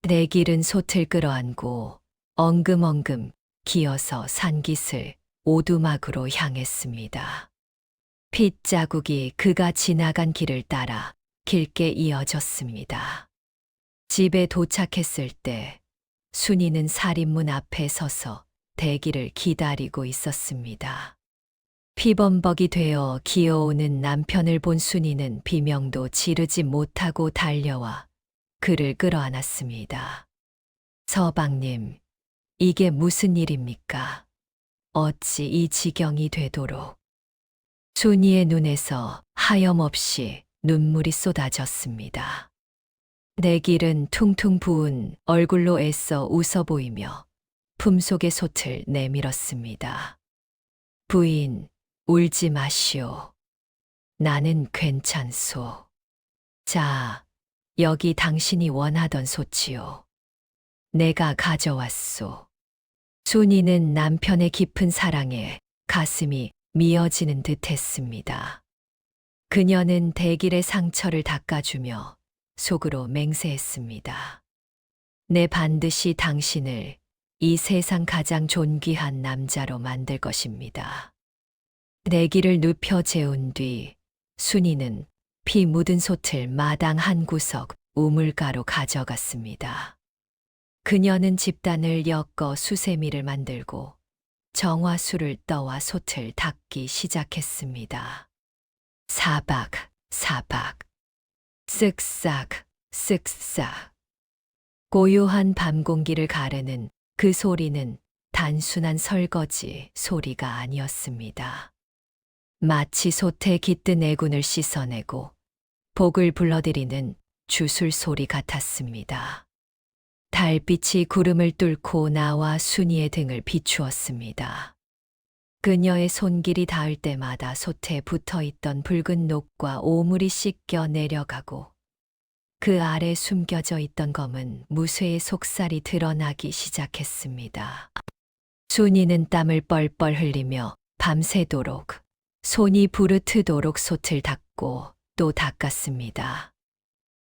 대길은 솥을 끌어안고 엉금엉금 기어서 산깃을 오두막으로 향했습니다. 핏자국이 그가 지나간 길을 따라 길게 이어졌습니다. 집에 도착했을 때 순이는 살인문 앞에 서서 대길을 기다리고 있었습니다. 피범벅이 되어 기어오는 남편을 본 순이는 비명도 지르지 못하고 달려와 그를 끌어안았습니다. 서방님, 이게 무슨 일입니까? 어찌 이 지경이 되도록. 순이의 눈에서 하염없이 눈물이 쏟아졌습니다. 대길은 퉁퉁 부은 얼굴로 애써 웃어 보이며 품속의 솥을 내밀었습니다. 부인, 울지 마시오. 나는 괜찮소. 자, 여기 당신이 원하던 솥이오. 내가 가져왔소. 순이는 남편의 깊은 사랑에 가슴이 미어지는 듯 했습니다. 그녀는 대길의 상처를 닦아주며 속으로 맹세했습니다. 내 반드시 당신을 이 세상 가장 존귀한 남자로 만들 것입니다. 대길을 눕혀 재운 뒤 순이는 피 묻은 솥을 마당 한 구석 우물가로 가져갔습니다. 그녀는 집단을 엮어 수세미를 만들고 정화수를 떠와 솥을 닦기 시작했습니다. 사박, 사박, 쓱싹, 쓱싹. 고요한 밤 공기를 가르는 그 소리는 단순한 설거지 소리가 아니었습니다. 마치 솥에 깃든 애군을 씻어내고 복을 불러들이는 주술 소리 같았습니다. 달빛이 구름을 뚫고 나와 순이의 등을 비추었습니다. 그녀의 손길이 닿을 때마다 솥에 붙어있던 붉은 녹과 오물이 씻겨 내려가고 그 아래 숨겨져 있던 검은 무쇠의 속살이 드러나기 시작했습니다. 순이는 땀을 뻘뻘 흘리며 밤새도록 손이 부르트도록 솥을 닦고 또 닦았습니다.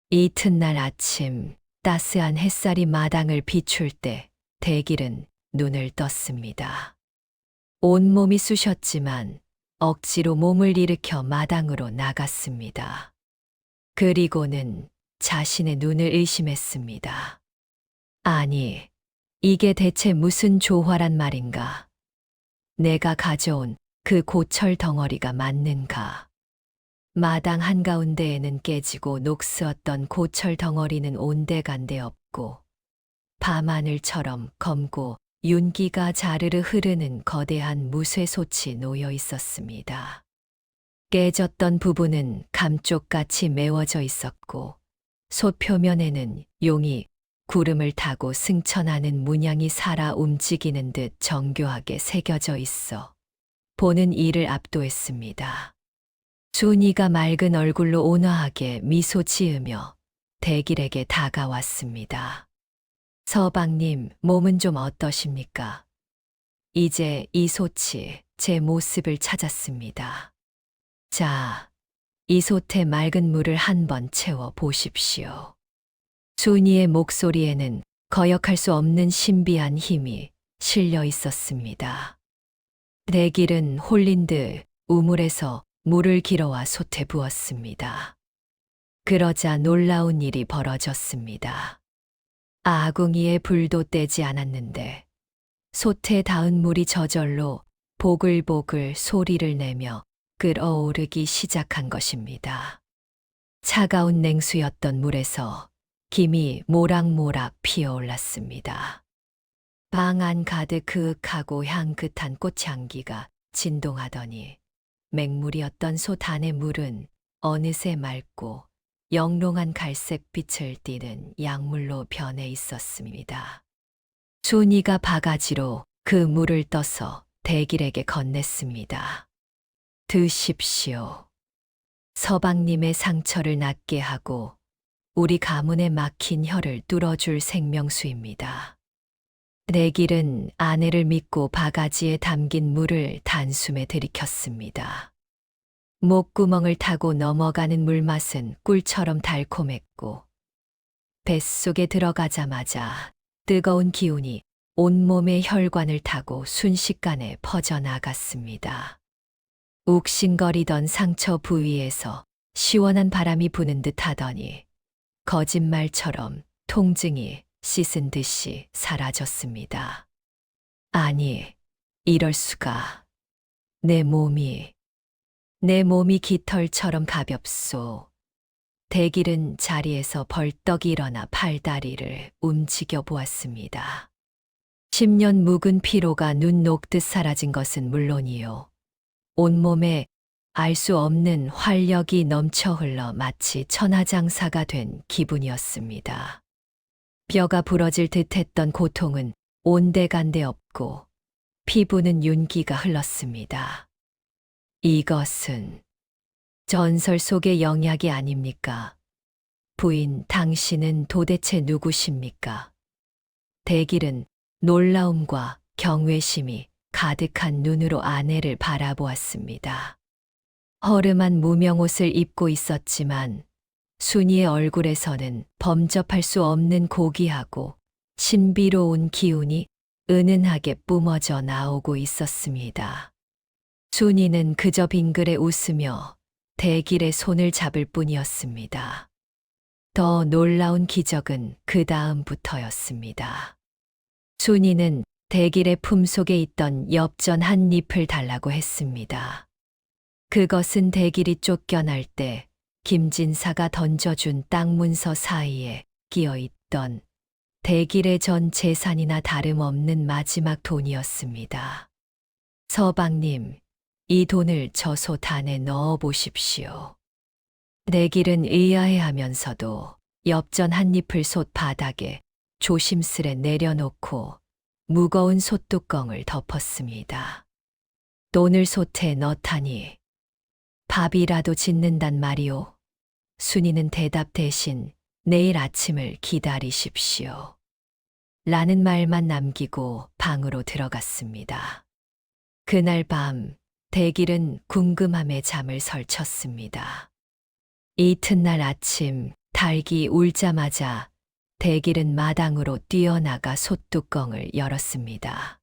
이튿날 아침 따스한 햇살이 마당을 비출 때 대길은 눈을 떴습니다. 온몸이 쑤셨지만 억지로 몸을 일으켜 마당으로 나갔습니다. 그리고는 자신의 눈을 의심했습니다. 아니, 이게 대체 무슨 조화란 말인가? 내가 가져온 그 고철 덩어리가 맞는가? 마당 한가운데에는 깨지고 녹슬었던 고철 덩어리는 온데간데 없고 밤하늘처럼 검고 윤기가 자르르 흐르는 거대한 무쇠솥이 놓여 있었습니다. 깨졌던 부분은 감쪽같이 메워져 있었고 솥 표면에는 용이 구름을 타고 승천하는 문양이 살아 움직이는 듯 정교하게 새겨져 있어 보는 이를 압도했습니다. 순이가 맑은 얼굴로 온화하게 미소 지으며 대길에게 다가왔습니다. 서방님, 몸은 좀 어떠십니까? 이제 이 솥이 제 모습을 찾았습니다. 자, 이 솥에 맑은 물을 한번 채워 보십시오. 순이의 목소리에는 거역할 수 없는 신비한 힘이 실려 있었습니다. 대길은 홀린 듯 우물에서 물을 길어와 솥에 부었습니다. 그러자 놀라운 일이 벌어졌습니다. 아궁이에 불도 떼지 않았는데 솥에 닿은 물이 저절로 보글보글 소리를 내며 끓어오르기 시작한 것입니다. 차가운 냉수였던 물에서 김이 모락모락 피어올랐습니다. 방 안 가득 그윽하고 향긋한 꽃향기가 진동하더니 맹물이었던 솥 안의 물은 어느새 맑고 영롱한 갈색빛을 띠는 약물로 변해 있었습니다. 순이가 바가지로 그 물을 떠서 대길에게 건넸습니다. 드십시오. 서방님의 상처를 낫게 하고 우리 가문에 막힌 혀를 뚫어줄 생명수입니다. 대길은 아내를 믿고 바가지에 담긴 물을 단숨에 들이켰습니다. 목구멍을 타고 넘어가는 물맛은 꿀처럼 달콤했고 뱃속에 들어가자마자 뜨거운 기운이 온몸의 혈관을 타고 순식간에 퍼져나갔습니다. 욱신거리던 상처 부위에서 시원한 바람이 부는 듯 하더니 거짓말처럼 통증이 씻은 듯이 사라졌습니다. 아니, 이럴 수가. 내 몸이 깃털처럼 가볍소. 대길은 자리에서 벌떡 일어나 팔다리를 움직여 보았습니다. 10년 묵은 피로가 눈 녹듯 사라진 것은 물론이요. 온몸에 알 수 없는 활력이 넘쳐 흘러 마치 천하장사가 된 기분이었습니다. 뼈가 부러질 듯했던 고통은 온데간데 없고 피부는 윤기가 흘렀습니다. 이것은 전설 속의 영약이 아닙니까? 부인, 당신은 도대체 누구십니까? 대길은 놀라움과 경외심이 가득한 눈으로 아내를 바라보았습니다. 허름한 무명옷을 입고 있었지만 순이의 얼굴에서는 범접할 수 없는 고귀하고 신비로운 기운이 은은하게 뿜어져 나오고 있었습니다. 순이는 그저 빙그레 웃으며 대길의 손을 잡을 뿐이었습니다. 더 놀라운 기적은 그 다음부터였습니다. 순이는 대길의 품속에 있던 엽전 한 잎을 달라고 했습니다. 그것은 대길이 쫓겨날 때 김진사가 던져준 땅 문서 사이에 끼어 있던 대길의 전 재산이나 다름없는 마지막 돈이었습니다. 서방님, 이 돈을 저 솥 안에 넣어 보십시오. 대길은 의아해하면서도 엽전 한 잎을 솥 바닥에 조심스레 내려놓고 무거운 솥뚜껑을 덮었습니다. 돈을 솥에 넣다니 밥이라도 짓는단 말이오. 순이는 대답 대신 내일 아침을 기다리십시오. 라는 말만 남기고 방으로 들어갔습니다. 그날 밤 대길은 궁금함에 잠을 설쳤습니다. 이튿날 아침 닭이 울자마자 대길은 마당으로 뛰어나가 솥뚜껑을 열었습니다.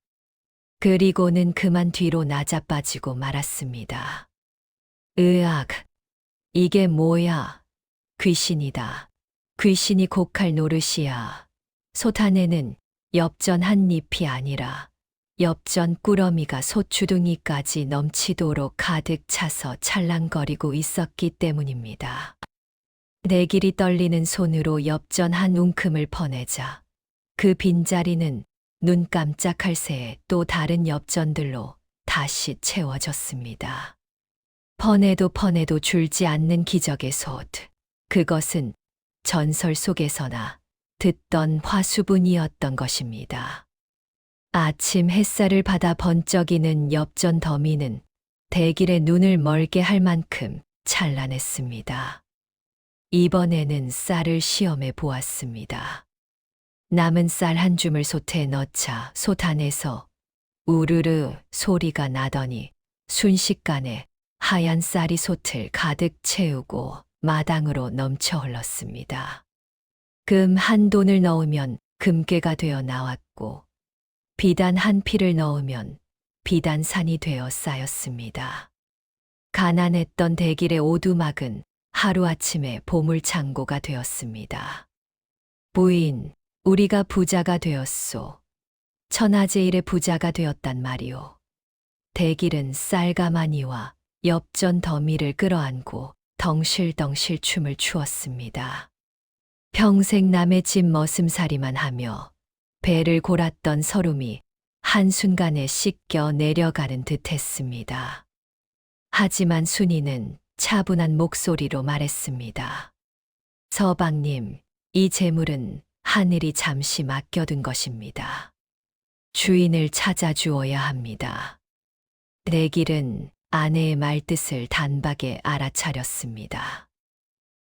그리고는 그만 뒤로 나자빠지고 말았습니다. 으악, 이게 뭐야? 귀신이다. 귀신이 곡할 노릇이야. 솥 안에는 엽전 한 잎이 아니라 엽전 꾸러미가 솥주둥이까지 넘치도록 가득 차서 찰랑거리고 있었기 때문입니다. 내길이 떨리는 손으로 엽전 한 움큼을 퍼내자 그 빈자리는 눈 깜짝할 새에 또 다른 엽전들로 다시 채워졌습니다. 퍼내도 줄지 않는 기적의 솥. 그것은 전설 속에서나 듣던 화수분이었던 것입니다. 아침 햇살을 받아 번쩍이는 엽전 더미는 대길의 눈을 멀게 할 만큼 찬란했습니다. 이번에는 쌀을 시험해 보았습니다. 남은 쌀 한 줌을 솥에 넣자 솥 안에서 우르르 소리가 나더니 순식간에 하얀 쌀이 솥을 가득 채우고 마당으로 넘쳐 흘렀습니다. 금 한 돈을 넣으면 금괴가 되어 나왔고 비단 한 피를 넣으면 비단산이 되어 쌓였습니다. 가난했던 대길의 오두막은 하루아침에 보물창고가 되었습니다. 부인, 우리가 부자가 되었소. 천하제일의 부자가 되었단 말이오. 대길은 쌀가마니와 엽전 더미를 끌어안고 덩실덩실 춤을 추었습니다. 평생 남의 집 머슴살이만 하며 배를 골았던 서름이 한순간에 씻겨 내려가는 듯 했습니다. 하지만 순이는 차분한 목소리로 말했습니다. 서방님, 이 재물은 하늘이 잠시 맡겨둔 것입니다. 주인을 찾아주어야 합니다. 내길은 아내의 말뜻을 단박에 알아차렸습니다.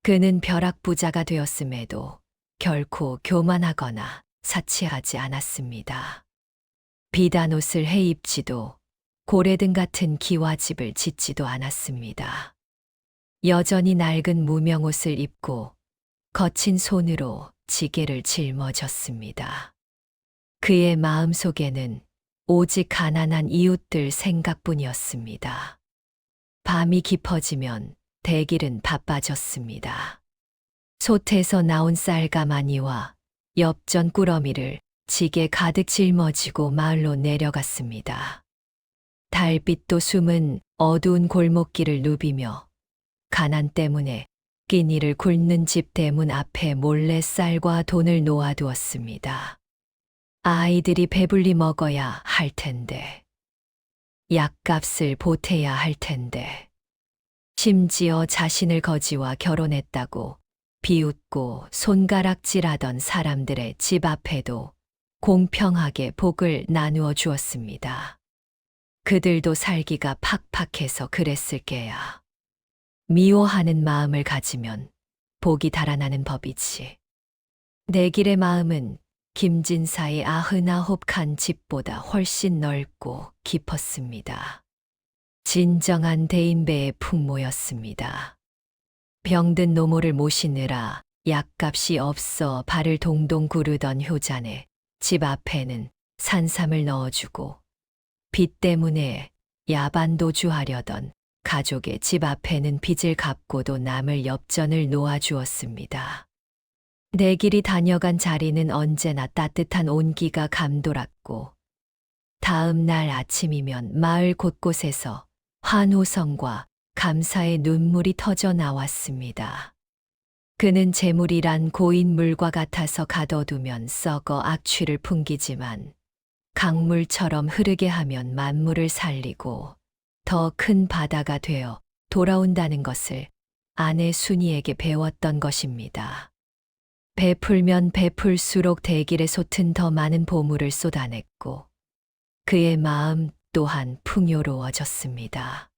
그는 벼락부자가 되었음에도 결코 교만하거나 사치하지 않았습니다. 비단옷을 해입지도 고래등 같은 기와집을 짓지도 않았습니다. 여전히 낡은 무명옷을 입고 거친 손으로 지게를 짊어졌습니다. 그의 마음속에는 오직 가난한 이웃들 생각뿐이었습니다. 밤이 깊어지면 대길은 바빠졌습니다. 솥에서 나온 쌀가마니와 엽전 꾸러미를 지게 가득 짊어지고 마을로 내려갔습니다. 달빛도 숨은 어두운 골목길을 누비며 가난 때문에 끼니를 굶는 집 대문 앞에 몰래 쌀과 돈을 놓아두었습니다. 아이들이 배불리 먹어야 할 텐데, 약값을 보태야 할 텐데, 심지어 자신을 거지와 결혼했다고 비웃고 손가락질하던 사람들의 집 앞에도 공평하게 복을 나누어 주었습니다. 그들도 살기가 팍팍해서 그랬을 게야. 미워하는 마음을 가지면 복이 달아나는 법이지. 내길의 마음은 김진사의 99칸 집보다 훨씬 넓고 깊었습니다. 진정한 대인배의 풍모였습니다. 병든 노모를 모시느라 약값이 없어 발을 동동 구르던 효자네 집 앞에는 산삼을 넣어주고 빚 때문에 야반도주하려던 가족의 집 앞에는 빚을 갚고도 남을 엽전을 놓아주었습니다. 내길이 다녀간 자리는 언제나 따뜻한 온기가 감돌았고 다음 날 아침이면 마을 곳곳에서 환호성과 감사의 눈물이 터져 나왔습니다. 그는 재물이란 고인 물과 같아서 가둬두면 썩어 악취를 풍기지만 강물처럼 흐르게 하면 만물을 살리고 더 큰 바다가 되어 돌아온다는 것을 아내 순이에게 배웠던 것입니다. 베풀면 베풀수록 대길의 솥은 더 많은 보물을 쏟아냈고 그의 마음 또한 풍요로워졌습니다.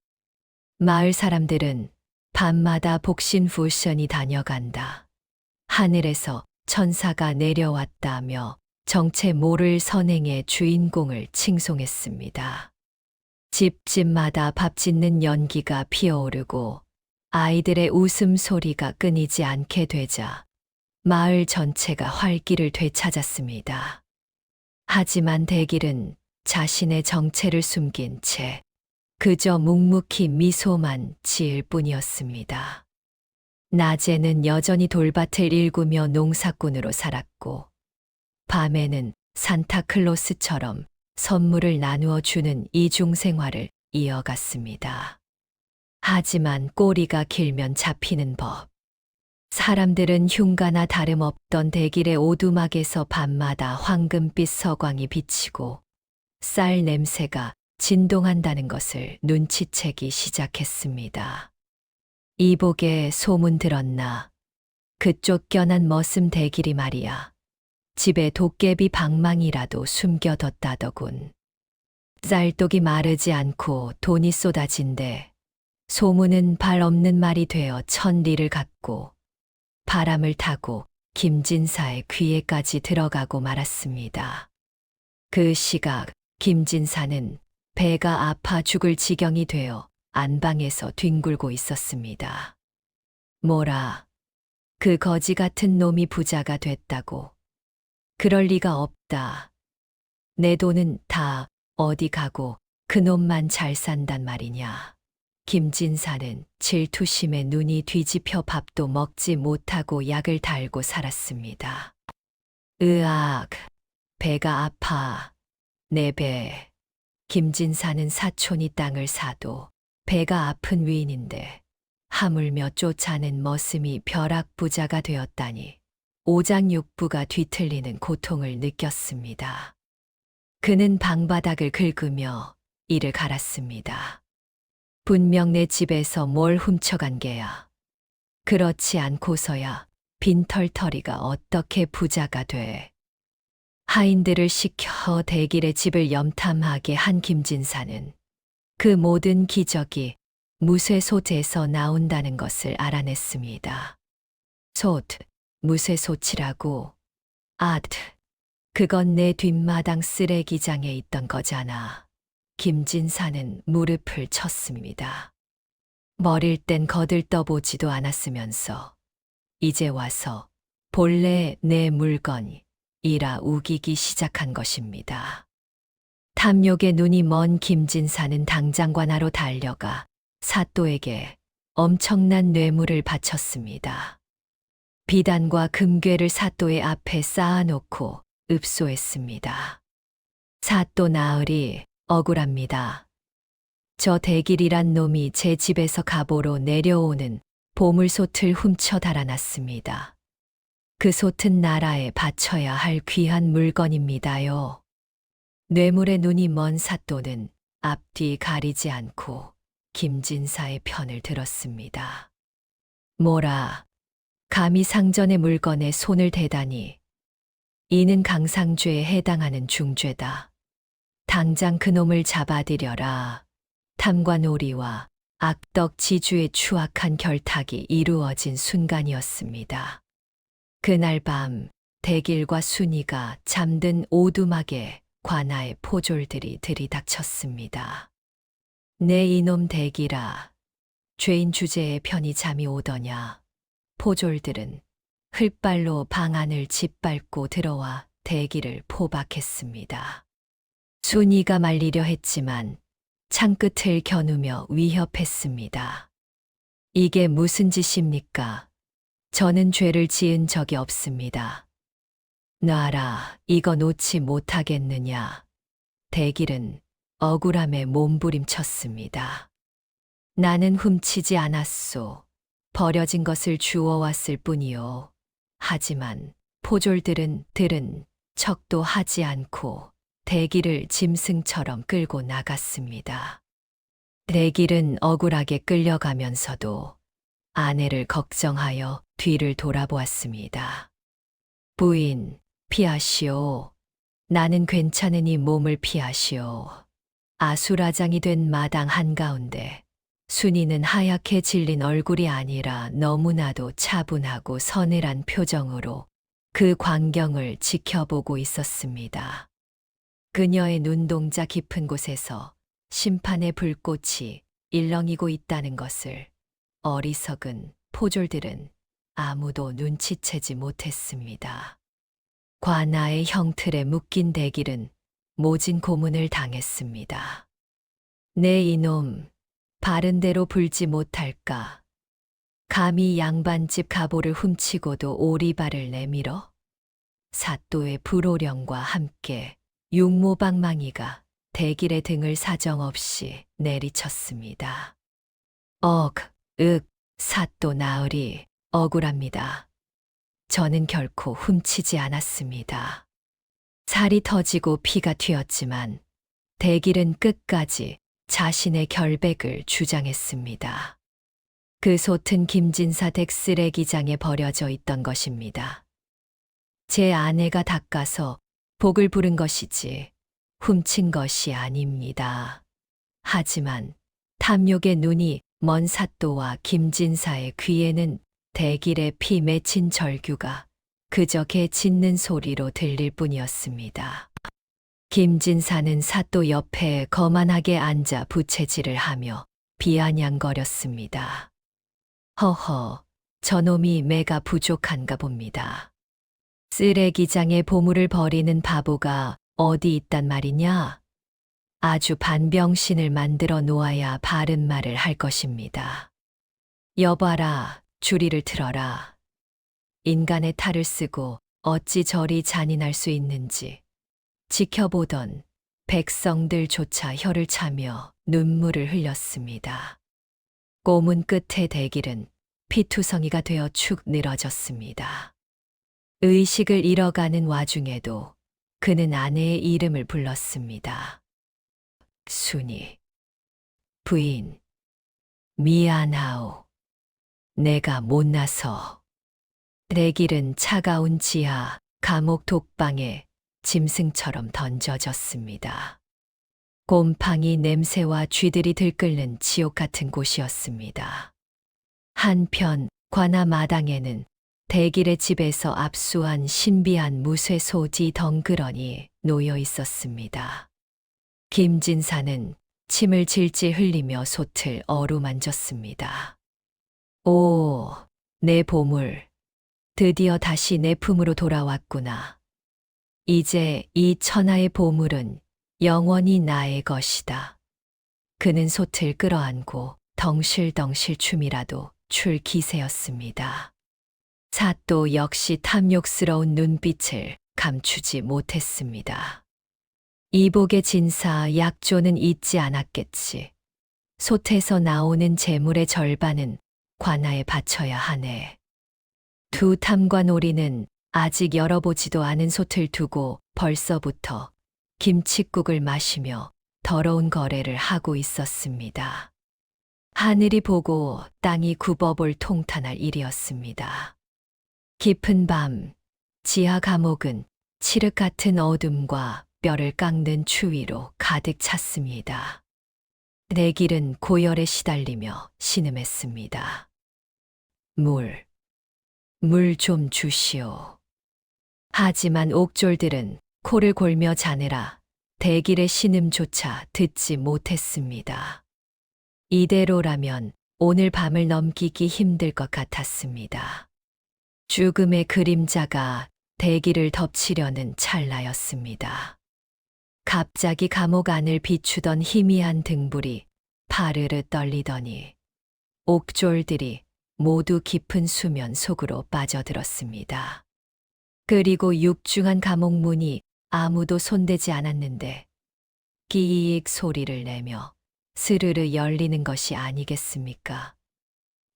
마을 사람들은 밤마다 복신후션이 다녀간다. 하늘에서 천사가 내려왔다며 정체 모를 선행의 주인공을 칭송했습니다. 집집마다 밥 짓는 연기가 피어오르고 아이들의 웃음소리가 끊이지 않게 되자 마을 전체가 활기를 되찾았습니다. 하지만 대길은 자신의 정체를 숨긴 채 그저 묵묵히 미소만 지을 뿐이었습니다. 낮에는 여전히 돌밭을 일구며 농사꾼으로 살았고 밤에는 산타클로스처럼 선물을 나누어 주는 이중 생활을 이어갔습니다. 하지만 꼬리가 길면 잡히는 법. 사람들은 흉가나 다름없던 대길의 오두막에서 밤마다 황금빛 서광이 비치고 쌀 냄새가 진동한다는 것을 눈치채기 시작했습니다. 이복에 소문 들었나? 그 쫓겨난 머슴 대길이 말이야. 집에 도깨비 방망이라도 숨겨뒀다더군. 쌀독이 마르지 않고 돈이 쏟아진대. 소문은 발 없는 말이 되어 천리를 갖고 바람을 타고 김진사의 귀에까지 들어가고 말았습니다. 그 시각 김진사는 배가 아파 죽을 지경이 되어 안방에서 뒹굴고 있었습니다. 뭐라, 그 거지 같은 놈이 부자가 됐다고. 그럴 리가 없다. 내 돈은 다 어디 가고 그 놈만 잘 산단 말이냐. 김진사는 질투심에 눈이 뒤집혀 밥도 먹지 못하고 약을 달고 살았습니다. 으악, 배가 아파. 내 배. 김진사는 사촌이 땅을 사도 배가 아픈 위인인데 하물며 쫓아낸 머슴이 벼락부자가 되었다니 오장육부가 뒤틀리는 고통을 느꼈습니다. 그는 방바닥을 긁으며 이를 갈았습니다. 분명 내 집에서 뭘 훔쳐간 게야. 그렇지 않고서야 빈털터리가 어떻게 부자가 돼. 하인들을 시켜 대길의 집을 염탐하게 한 김진사는 그 모든 기적이 무쇠솥에서 나온다는 것을 알아냈습니다. 솥, 무쇠솥이라고. 그건 내 뒷마당 쓰레기장에 있던 거잖아. 김진사는 무릎을 쳤습니다. 머릴 땐 거들떠보지도 않았으면서 이제 와서 본래 내 물건이라 우기기 시작한 것입니다. 탐욕에 눈이 먼 김진사는 당장관하로 달려가 사또에게 엄청난 뇌물을 바쳤습니다. 비단과 금괴를 사또의 앞에 쌓아놓고 읍소했습니다. 사또 나으리 억울합니다. 저 대길이란 놈이 제 집에서 갑오로 내려오는 보물솥을 훔쳐 달아났습니다. 그 솥은 나라에 바쳐야 할 귀한 물건입니다요. 뇌물에 눈이 먼 사또는 앞뒤 가리지 않고 김진사의 편을 들었습니다. 뭐라, 감히 상전의 물건에 손을 대다니. 이는 강상죄에 해당하는 중죄다. 당장 그놈을 잡아들여라. 탐과 놀이와 악덕 지주의 추악한 결탁이 이루어진 순간이었습니다. 그날 밤 대길과 순이가 잠든 오두막에 관아의 포졸들이 들이닥쳤습니다. 내 이놈 대길아, 죄인 주제에 편히 잠이 오더냐. 포졸들은 흘발로 방 안을 짓밟고 들어와 대길을 포박했습니다. 순이가 말리려 했지만 창끝을 겨누며 위협했습니다. 이게 무슨 짓입니까? 저는 죄를 지은 적이 없습니다. 놔라, 이거 놓지 못하겠느냐. 대길은 억울함에 몸부림쳤습니다. 나는 훔치지 않았소. 버려진 것을 주워왔을 뿐이요. 하지만 포졸들은 들은 척도 하지 않고 대길을 짐승처럼 끌고 나갔습니다. 대길은 억울하게 끌려가면서도 아내를 걱정하여 뒤를 돌아보았습니다. 부인, 피하시오. 나는 괜찮으니 몸을 피하시오. 아수라장이 된 마당 한가운데 순이는 하얗게 질린 얼굴이 아니라 너무나도 차분하고 서늘한 표정으로 그 광경을 지켜보고 있었습니다. 그녀의 눈동자 깊은 곳에서 심판의 불꽃이 일렁이고 있다는 것을 어리석은 포졸들은 아무도 눈치채지 못했습니다. 관아의 형틀에 묶인 대길은 모진 고문을 당했습니다. 내 이놈, 바른대로 불지 못할까? 감히 양반집 갑오를 훔치고도 오리발을 내밀어? 사또의 불호령과 함께 육모방망이가 대길의 등을 사정없이 내리쳤습니다. 사또 나으리 억울합니다. 저는 결코 훔치지 않았습니다. 살이 터지고 피가 튀었지만 대길은 끝까지 자신의 결백을 주장했습니다. 그 솥은 김진사 댁 쓰레기장에 버려져 있던 것입니다. 제 아내가 닦아서 복을 부른 것이지 훔친 것이 아닙니다. 하지만 탐욕의 눈이 먼 사또와 김진사의 귀에는 대길의 피 맺힌 절규가 그저 개 짖는 소리로 들릴 뿐이었습니다. 김진사는 사또 옆에 거만하게 앉아 부채질을 하며 비아냥거렸습니다. 허허, 저놈이 매가 부족한가 봅니다. 쓰레기장에 보물을 버리는 바보가 어디 있단 말이냐? 아주 반병신을 만들어 놓아야 바른 말을 할 것입니다. 여봐라, 주리를 틀어라. 인간의 탈을 쓰고 어찌 저리 잔인할 수 있는지 지켜보던 백성들조차 혀를 차며 눈물을 흘렸습니다. 꼬문 끝에 대길은 피투성이가 되어 축 늘어졌습니다. 의식을 잃어가는 와중에도 그는 아내의 이름을 불렀습니다. 순이, 부인, 미안하오. 내가 못나서. 대길은 차가운 지하 감옥 독방에 짐승처럼 던져졌습니다. 곰팡이 냄새와 쥐들이 들끓는 지옥 같은 곳이었습니다. 한편 관아 마당에는 대길의 집에서 압수한 신비한 무쇠소지 덩그러니 놓여 있었습니다. 김진사는 침을 질질 흘리며 솥을 어루만졌습니다. 오, 내 보물. 드디어 다시 내 품으로 돌아왔구나. 이제 이 천하의 보물은 영원히 나의 것이다. 그는 솥을 끌어안고 덩실덩실 춤이라도 출 기세였습니다. 사또 역시 탐욕스러운 눈빛을 감추지 못했습니다. 이복의 진사 약조는 잊지 않았겠지. 솥에서 나오는 재물의 절반은 관아에 바쳐야 하네. 두 탐관오리는 아직 열어보지도 않은 솥을 두고 벌써부터 김칫국을 마시며 더러운 거래를 하고 있었습니다. 하늘이 보고 땅이 굽어볼 통탄할 일이었습니다. 깊은 밤, 지하 감옥은 칠흑 같은 어둠과 뼈를 깎는 추위로 가득 찼습니다. 대길은 고열에 시달리며 신음했습니다. 물 좀 주시오. 하지만 옥졸들은 코를 골며 자느라 대길의 신음조차 듣지 못했습니다. 이대로라면 오늘 밤을 넘기기 힘들 것 같았습니다. 죽음의 그림자가 대길을 덮치려는 찰나였습니다. 갑자기 감옥 안을 비추던 희미한 등불이 파르르 떨리더니 옥졸들이 모두 깊은 수면 속으로 빠져들었습니다. 그리고 육중한 감옥 문이 아무도 손대지 않았는데 끼익 소리를 내며 스르르 열리는 것이 아니겠습니까?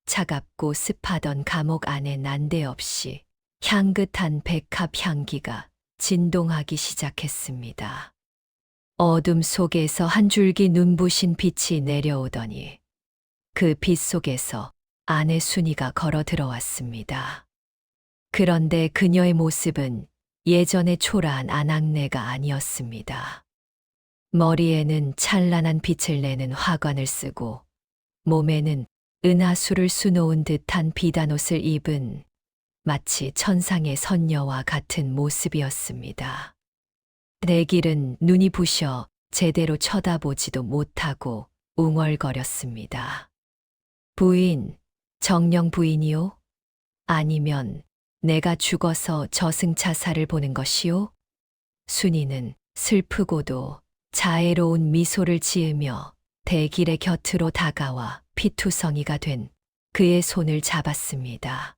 차갑고 습하던 감옥 안에 난데없이 향긋한 백합 향기가 진동하기 시작했습니다. 어둠 속에서 한 줄기 눈부신 빛이 내려오더니 그 빛 속에서 아내 순이가 걸어 들어왔습니다. 그런데 그녀의 모습은 예전의 초라한 아낙네가 아니었습니다. 머리에는 찬란한 빛을 내는 화관을 쓰고 몸에는 은하수를 수놓은 듯한 비단옷을 입은 마치 천상의 선녀와 같은 모습이었습니다. 대길은 눈이 부셔 제대로 쳐다보지도 못하고 웅얼거렸습니다. 부인, 정령 부인이요? 아니면 내가 죽어서 저승차사를 보는 것이요? 순이는 슬프고도 자애로운 미소를 지으며 대길의 곁으로 다가와 피투성이가 된 그의 손을 잡았습니다.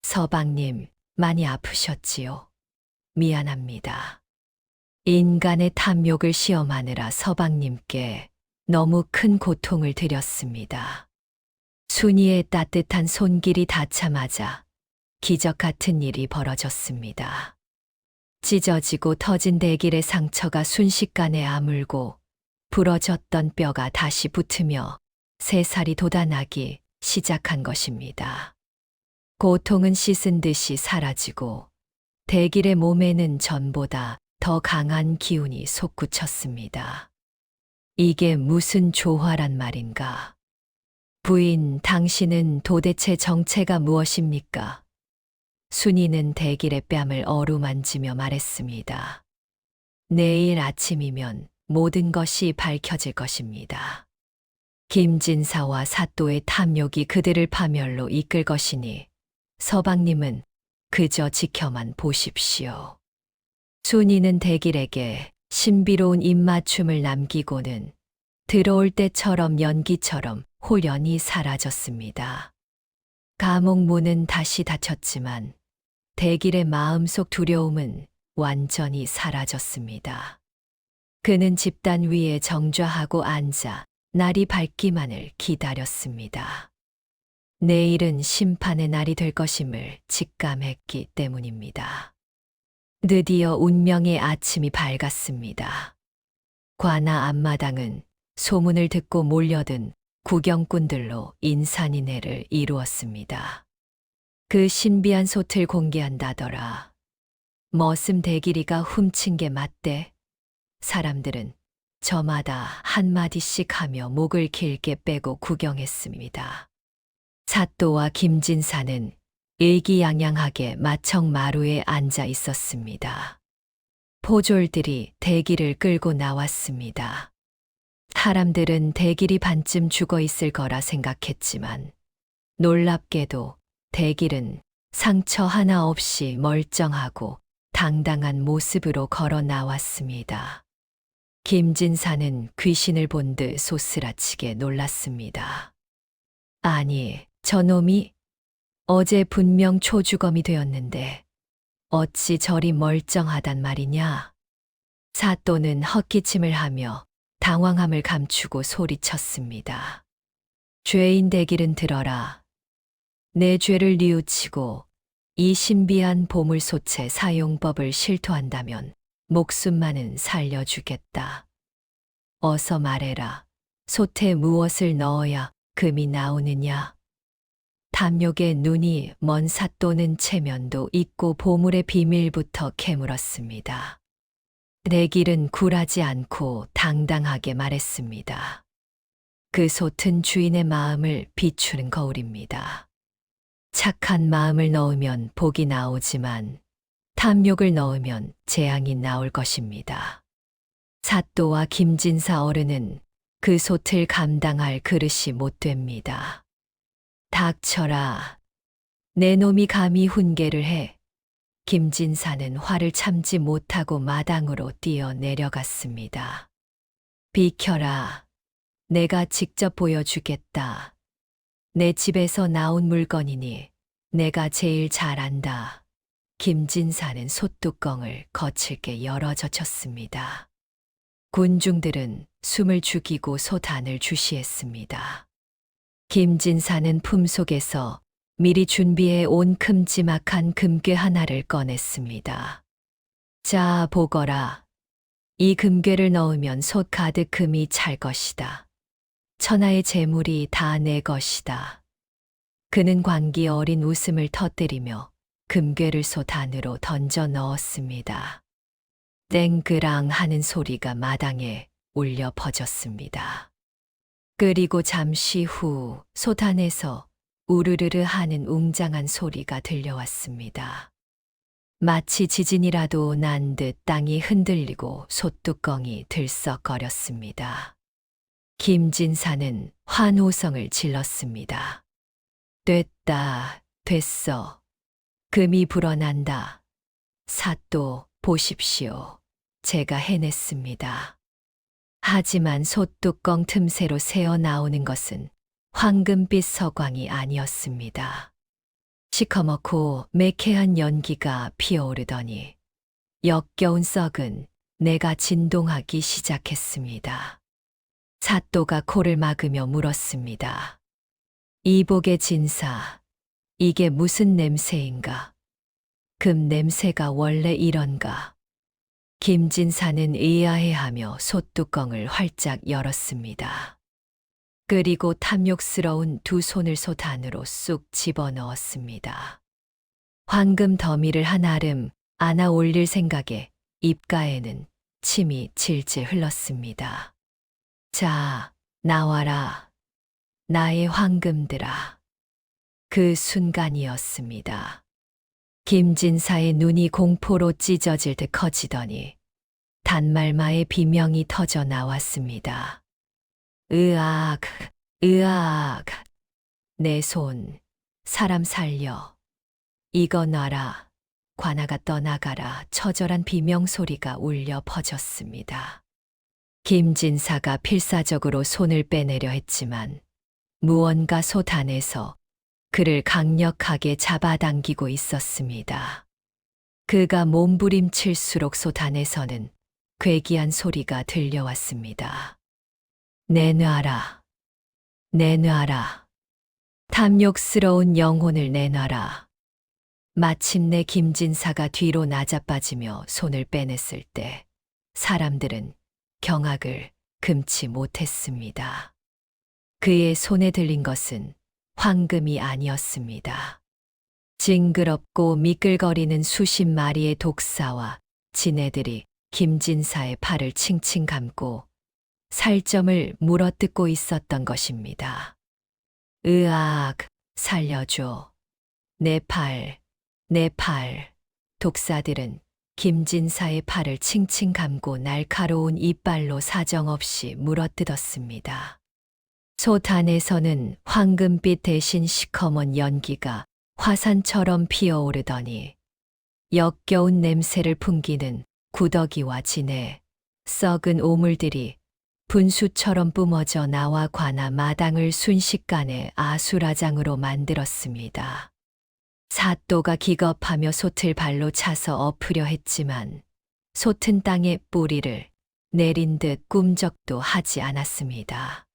서방님, 많이 아프셨지요? 미안합니다. 인간의 탐욕을 시험하느라 서방님께 너무 큰 고통을 드렸습니다. 순이의 따뜻한 손길이 닿자마자 기적 같은 일이 벌어졌습니다. 찢어지고 터진 대길의 상처가 순식간에 아물고 부러졌던 뼈가 다시 붙으며 새살이 돋아나기 시작한 것입니다. 고통은 씻은 듯이 사라지고 대길의 몸에는 전보다 더 강한 기운이 솟구쳤습니다. 이게 무슨 조화란 말인가? 부인, 당신은 도대체 정체가 무엇입니까? 순이는 대길의 뺨을 어루만지며 말했습니다. 내일 아침이면 모든 것이 밝혀질 것입니다. 김진사와 사또의 탐욕이 그들을 파멸로 이끌 것이니 서방님은 그저 지켜만 보십시오. 순이는 대길에게 신비로운 입맞춤을 남기고는 들어올 때처럼 연기처럼 홀연히 사라졌습니다. 감옥 문은 다시 닫혔지만 대길의 마음속 두려움은 완전히 사라졌습니다. 그는 집단 위에 정좌하고 앉아 날이 밝기만을 기다렸습니다. 내일은 심판의 날이 될 것임을 직감했기 때문입니다. 드디어 운명의 아침이 밝았습니다. 관아 앞마당은 소문을 듣고 몰려든 구경꾼들로 인산인해를 이루었습니다. 그 신비한 솥을 공개한다더라. 머슴 대길이가 훔친 게 맞대. 사람들은 저마다 한마디씩 하며 목을 길게 빼고 구경했습니다. 사또와 김진사는 의기양양하게 마청 마루에 앉아 있었습니다. 포졸들이 대길을 끌고 나왔습니다. 사람들은 대길이 반쯤 죽어 있을 거라 생각했지만 놀랍게도 대길은 상처 하나 없이 멀쩡하고 당당한 모습으로 걸어 나왔습니다. 김진사는 귀신을 본 듯 소스라치게 놀랐습니다. 아니, 저놈이 어제 분명 초주검이 되었는데 어찌 저리 멀쩡하단 말이냐? 사또는 헛기침을 하며 당황함을 감추고 소리쳤습니다. 죄인 대길은 들어라. 내 죄를 뉘우치고 이 신비한 보물소체 사용법을 실토한다면 목숨만은 살려주겠다. 어서 말해라. 솥에 무엇을 넣어야 금이 나오느냐? 탐욕의 눈이 먼 사또는 체면도 있고 보물의 비밀부터 캐물었습니다. 대길은 굴하지 않고 당당하게 말했습니다. 그 솥은 주인의 마음을 비추는 거울입니다. 착한 마음을 넣으면 복이 나오지만 탐욕을 넣으면 재앙이 나올 것입니다. 사또와 김진사 어른은 그 솥을 감당할 그릇이 못 됩니다. 닥쳐라. 내 놈이 감히 훈계를 해. 김진사는 화를 참지 못하고 마당으로 뛰어 내려갔습니다. 비켜라. 내가 직접 보여주겠다. 내 집에서 나온 물건이니 내가 제일 잘 안다. 김진사는 솥뚜껑을 거칠게 열어 젖혔습니다. 군중들은 숨을 죽이고 솥 안을 주시했습니다. 김진사는 품속에서 미리 준비해 온 큼지막한 금괴 하나를 꺼냈습니다. 자, 보거라. 이 금괴를 넣으면 솥 가득 금이 찰 것이다. 천하의 재물이 다 내 것이다. 그는 광기 어린 웃음을 터뜨리며 금괴를 솥 안으로 던져 넣었습니다. 땡그랑 하는 소리가 마당에 울려 퍼졌습니다. 그리고 잠시 후 솥 안에서 우르르르 하는 웅장한 소리가 들려왔습니다. 마치 지진이라도 난 듯 땅이 흔들리고 솥뚜껑이 들썩거렸습니다. 김진사는 환호성을 질렀습니다. 됐다, 됐어. 금이 불어난다. 사또, 보십시오. 제가 해냈습니다. 하지만 솥뚜껑 틈새로 새어 나오는 것은 황금빛 서광이 아니었습니다. 시커멓고 매캐한 연기가 피어오르더니 역겨운 썩은 내가 진동하기 시작했습니다. 사또가 코를 막으며 물었습니다. 이복의 진사, 이게 무슨 냄새인가? 금 냄새가 원래 이런가? 김진사는 의아해하며 솥뚜껑을 활짝 열었습니다. 그리고 탐욕스러운 두 손을 솥 안으로 쑥 집어넣었습니다. 황금 더미를 한아름 안아 올릴 생각에 입가에는 침이 질질 흘렀습니다. 자, 나와라. 나의 황금들아. 그 순간이었습니다. 김진사의 눈이 공포로 찢어질 듯 커지더니 단말마의 비명이 터져 나왔습니다. 으악, 으악. 내 손, 사람 살려. 이거 놔라. 관아가 떠나가라. 처절한 비명 소리가 울려 퍼졌습니다. 김진사가 필사적으로 손을 빼내려 했지만 무언가 솥 안에서 그를 강력하게 잡아당기고 있었습니다. 그가 몸부림칠수록 솥 안에서는 괴기한 소리가 들려왔습니다. 내놔라. 내놔라. 탐욕스러운 영혼을 내놔라. 마침내 김진사가 뒤로 나자빠지며 손을 빼냈을 때 사람들은 경악을 금치 못했습니다. 그의 손에 들린 것은 황금이 아니었습니다. 징그럽고 미끌거리는 수십 마리의 독사와 지네들이 김진사의 팔을 칭칭 감고 살점을 물어뜯고 있었던 것입니다. 으악, 살려줘. 내 팔, 내 팔. 독사들은 김진사의 팔을 칭칭 감고 날카로운 이빨로 사정없이 물어뜯었습니다. 솥 안에서는 황금빛 대신 시커먼 연기가 화산처럼 피어오르더니 역겨운 냄새를 풍기는 구더기와 진해, 썩은 오물들이 분수처럼 뿜어져 나와 관아 마당을 순식간에 아수라장으로 만들었습니다. 사또가 기겁하며 솥을 발로 차서 엎으려 했지만 솥은 땅에 뿌리를 내린 듯 꿈쩍도 하지 않았습니다.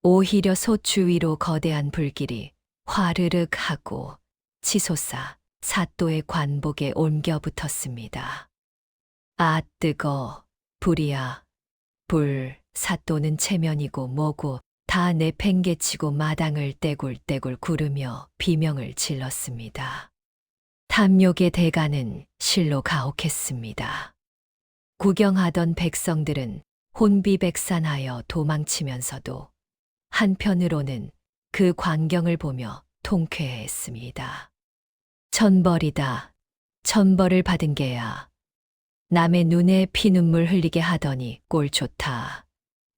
오히려 솥 주위로 거대한 불길이 화르륵 하고 치솟아 사또의 관복에 옮겨 붙었습니다. 아 뜨거, 불이야. 불, 사또는 체면이고 뭐고 다 내팽개치고 마당을 떼굴떼굴 구르며 비명을 질렀습니다. 탐욕의 대가는 실로 가혹했습니다. 구경하던 백성들은 혼비백산하여 도망치면서도 한편으로는 그 광경을 보며 통쾌했습니다. 천벌이다. 천벌을 받은 게야. 남의 눈에 피눈물 흘리게 하더니 꼴 좋다.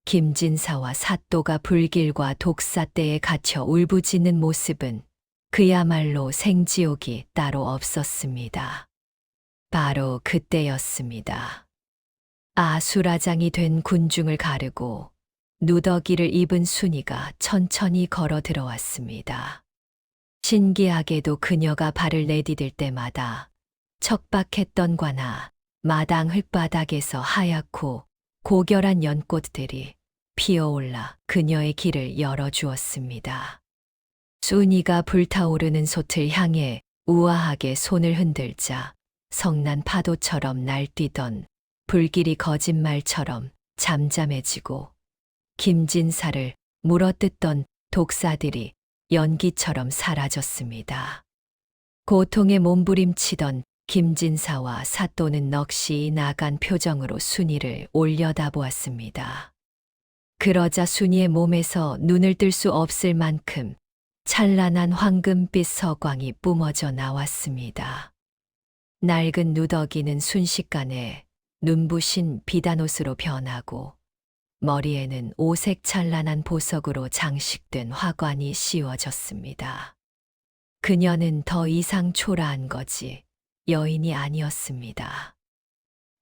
김진사와 사또가 불길과 독사떼에 갇혀 울부짖는 모습은 그야말로 생지옥이 따로 없었습니다. 바로 그때였습니다. 아수라장이 된 군중을 가르고 누더기를 입은 순이가 천천히 걸어 들어왔습니다. 신기하게도 그녀가 발을 내디딜 때마다 척박했던 관아, 마당 흙바닥에서 하얗고 고결한 연꽃들이 피어올라 그녀의 길을 열어주었습니다. 순이가 불타오르는 솥을 향해 우아하게 손을 흔들자 성난 파도처럼 날뛰던 불길이 거짓말처럼 잠잠해지고 김진사를 물어뜯던 독사들이 연기처럼 사라졌습니다. 고통에 몸부림치던 김진사와 사또는 넋이 나간 표정으로 순이를 올려다보았습니다. 그러자 순이의 몸에서 눈을 뜰 수 없을 만큼 찬란한 황금빛 서광이 뿜어져 나왔습니다. 낡은 누더기는 순식간에 눈부신 비단옷으로 변하고 머리에는 오색 찬란한 보석으로 장식된 화관이 씌워졌습니다. 그녀는 더 이상 초라한 거지 여인이 아니었습니다.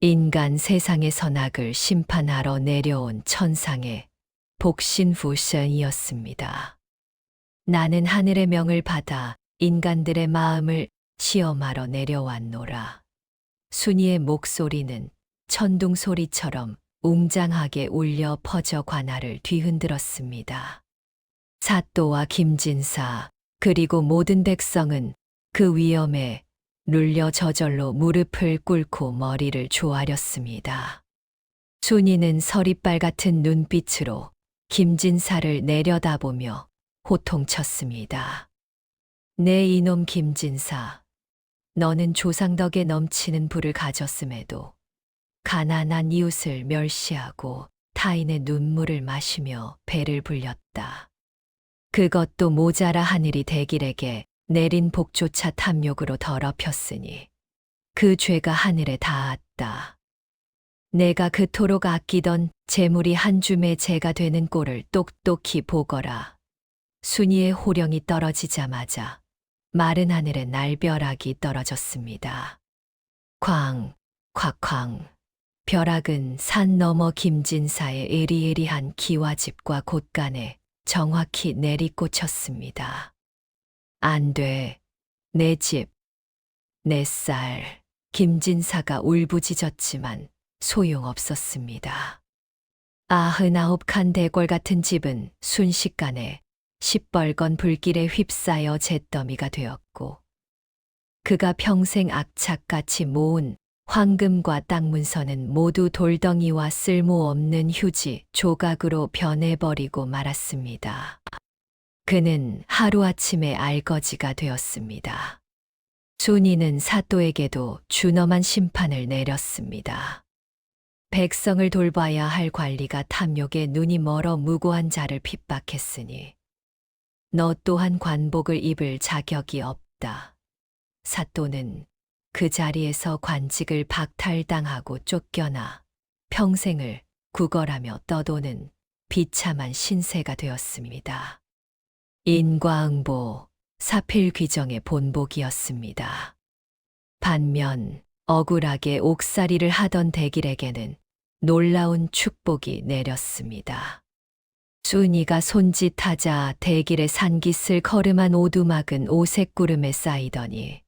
인간 세상의 선악을 심판하러 내려온 천상의 복신부션이었습니다. 나는 하늘의 명을 받아 인간들의 마음을 시험하러 내려왔노라. 순이의 목소리는 천둥 소리처럼 웅장하게 울려 퍼져 관아를 뒤흔들었습니다. 사또와 김진사 그리고 모든 백성은 그 위험에 눌려 저절로 무릎을 꿇고 머리를 조아렸습니다. 순이는 서리빨 같은 눈빛으로 김진사를 내려다보며 호통쳤습니다. 내 이놈 김진사, 너는 조상덕에 넘치는 부를 가졌음에도 가난한 이웃을 멸시하고 타인의 눈물을 마시며 배를 불렸다. 그것도 모자라 하늘이 대길에게 내린 복조차 탐욕으로 더럽혔으니 그 죄가 하늘에 닿았다. 내가 그토록 아끼던 재물이 한 줌의 재가 되는 꼴을 똑똑히 보거라. 순이의 호령이 떨어지자마자 마른 하늘에 날벼락이 떨어졌습니다. 쾅, 콱쾅. 벼락은 산 너머 김진사의 에리에리한 기와집과 곳간에 정확히 내리꽂혔습니다. 안 돼. 내 집, 내 쌀. 김진사가 울부짖었지만 소용없었습니다. 99칸 대궐 같은 집은 순식간에 시뻘건 불길에 휩싸여 잿더미가 되었고 그가 평생 악착같이 모은 황금과 땅 문서는 모두 돌덩이와 쓸모없는 휴지 조각으로 변해버리고 말았습니다. 그는 하루아침에 알거지가 되었습니다. 순이는 사또에게도 준엄한 심판을 내렸습니다. 백성을 돌봐야 할 관리가 탐욕에 눈이 멀어 무고한 자를 핍박했으니 너 또한 관복을 입을 자격이 없다. 사또는 그 자리에서 관직을 박탈당하고 쫓겨나 평생을 구걸하며 떠도는 비참한 신세가 되었습니다. 인과응보, 사필귀정의 본복이었습니다. 반면 억울하게 옥살이를 하던 대길에게는 놀라운 축복이 내렸습니다. 순이가 손짓하자 대길의 산깃을 거름한 오두막은 오색구름에 쌓이더니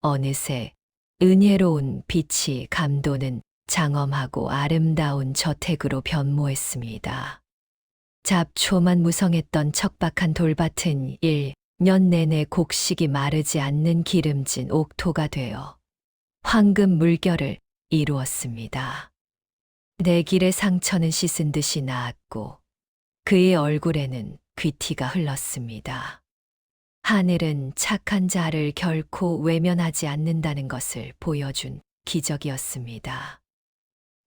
어느새 은혜로운 빛이 감도는 장엄하고 아름다운 저택으로 변모했습니다. 잡초만 무성했던 척박한 돌밭은 1년 내내 곡식이 마르지 않는 기름진 옥토가 되어 황금 물결을 이루었습니다. 대길의 상처는 씻은 듯이 나았고 그의 얼굴에는 귀티가 흘렀습니다. 하늘은 착한 자를 결코 외면하지 않는다는 것을 보여준 기적이었습니다.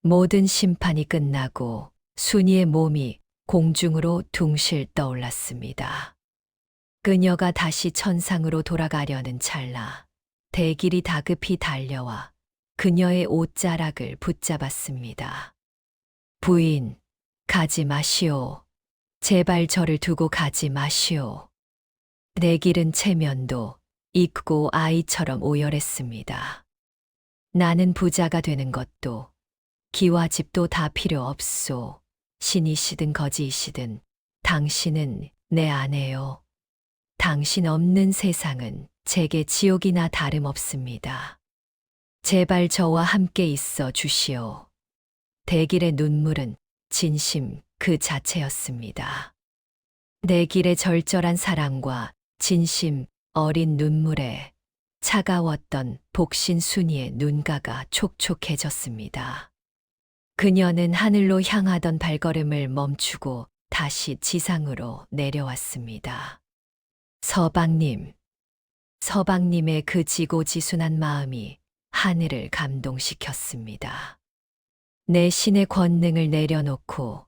모든 심판이 끝나고 순이의 몸이 공중으로 둥실 떠올랐습니다. 그녀가 다시 천상으로 돌아가려는 찰나 대길이 다급히 달려와 그녀의 옷자락을 붙잡았습니다. 부인, 가지 마시오. 제발 저를 두고 가지 마시오. 대길은 체면도 익고 아이처럼 오열했습니다. 나는 부자가 되는 것도 기와 집도 다 필요 없소. 신이시든 거지이시든 당신은 내 아내요. 당신 없는 세상은 제게 지옥이나 다름없습니다. 제발 저와 함께 있어 주시오. 대길의 눈물은 진심 그 자체였습니다. 대길의 절절한 사랑과 진심 어린 눈물에 차가웠던 복신 순이의 눈가가 촉촉해졌습니다. 그녀는 하늘로 향하던 발걸음을 멈추고 다시 지상으로 내려왔습니다. 서방님. 서방님의 그 지고지순한 마음이 하늘을 감동시켰습니다. 내 신의 권능을 내려놓고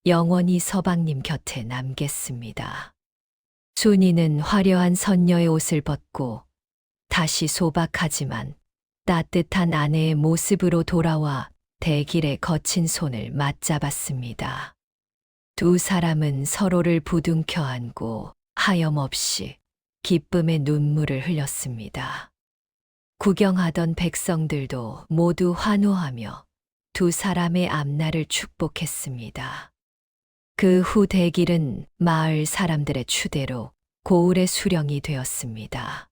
영원히 서방님 곁에 남겠습니다. 순이는 화려한 선녀의 옷을 벗고 다시 소박하지만 따뜻한 아내의 모습으로 돌아와 대길의 거친 손을 맞잡았습니다. 두 사람은 서로를 부둥켜 안고 하염없이 기쁨의 눈물을 흘렸습니다. 구경하던 백성들도 모두 환호하며 두 사람의 앞날을 축복했습니다. 그 후 대길은 마을 사람들의 추대로 고을의 수령이 되었습니다.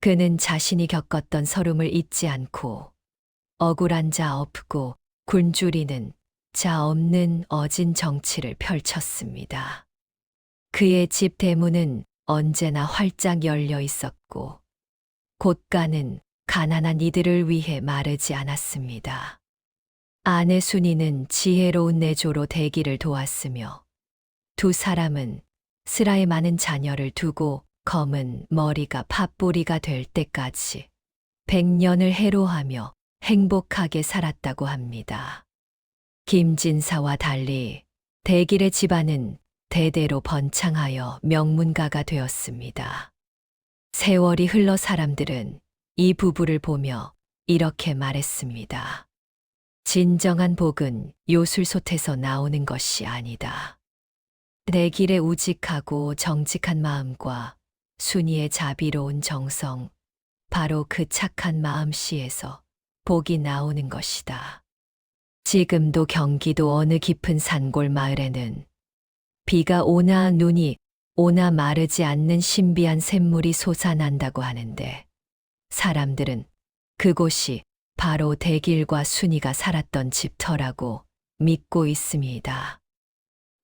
그는 자신이 겪었던 서름을 잊지 않고 억울한 자 없고 굶주리는 자 없는 어진 정치를 펼쳤습니다. 그의 집 대문은 언제나 활짝 열려 있었고 곳간은 가난한 이들을 위해 마르지 않았습니다. 아내 순이는 지혜로운 내조로 대기를 도왔으며 두 사람은 스라에 많은 자녀를 두고 검은 머리가 팥뿌리가 될 때까지 100년을 해로하며 행복하게 살았다고 합니다. 김진사와 달리 대길의 집안은 대대로 번창하여 명문가가 되었습니다. 세월이 흘러 사람들은 이 부부를 보며 이렇게 말했습니다. 진정한 복은 요술솥에서 나오는 것이 아니다. 대길의 우직하고 정직한 마음과 순이의 자비로운 정성, 바로 그 착한 마음씨에서 복이 나오는 것이다. 지금도 경기도 어느 깊은 산골 마을에는 비가 오나 눈이 오나 마르지 않는 신비한 샘물이 솟아난다고 하는데 사람들은 그곳이 바로 대길과 순이가 살았던 집터라고 믿고 있습니다.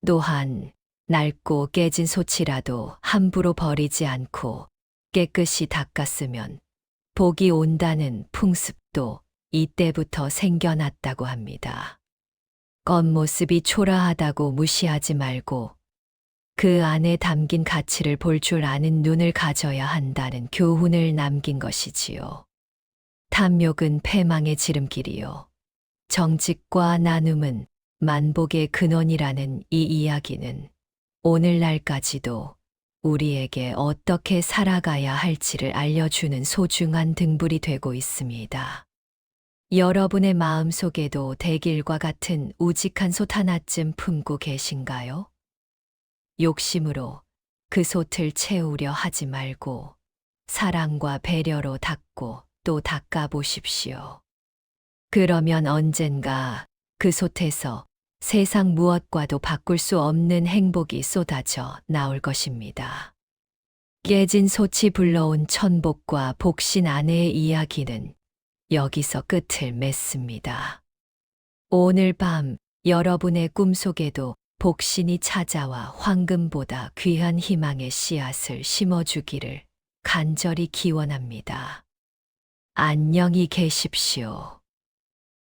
또한 낡고 깨진 솥이라도 함부로 버리지 않고 깨끗이 닦았으면 복이 온다는 풍습도 이때부터 생겨났다고 합니다. 겉모습이 초라하다고 무시하지 말고 그 안에 담긴 가치를 볼 줄 아는 눈을 가져야 한다는 교훈을 남긴 것이지요. 탐욕은 패망의 지름길이요. 정직과 나눔은 만복의 근원이라는 이 이야기는 오늘날까지도 우리에게 어떻게 살아가야 할지를 알려주는 소중한 등불이 되고 있습니다. 여러분의 마음속에도 대길과 같은 우직한 솥 하나쯤 품고 계신가요? 욕심으로 그 솥을 채우려 하지 말고 사랑과 배려로 닦고 또 닦아보십시오. 그러면 언젠가 그 솥에서 세상 무엇과도 바꿀 수 없는 행복이 쏟아져 나올 것입니다. 깨진 솥이 불러온 천복과 복신 아내의 이야기는 여기서 끝을 맺습니다. 오늘 밤 여러분의 꿈속에도 복신이 찾아와 황금보다 귀한 희망의 씨앗을 심어주기를 간절히 기원합니다. 안녕히 계십시오.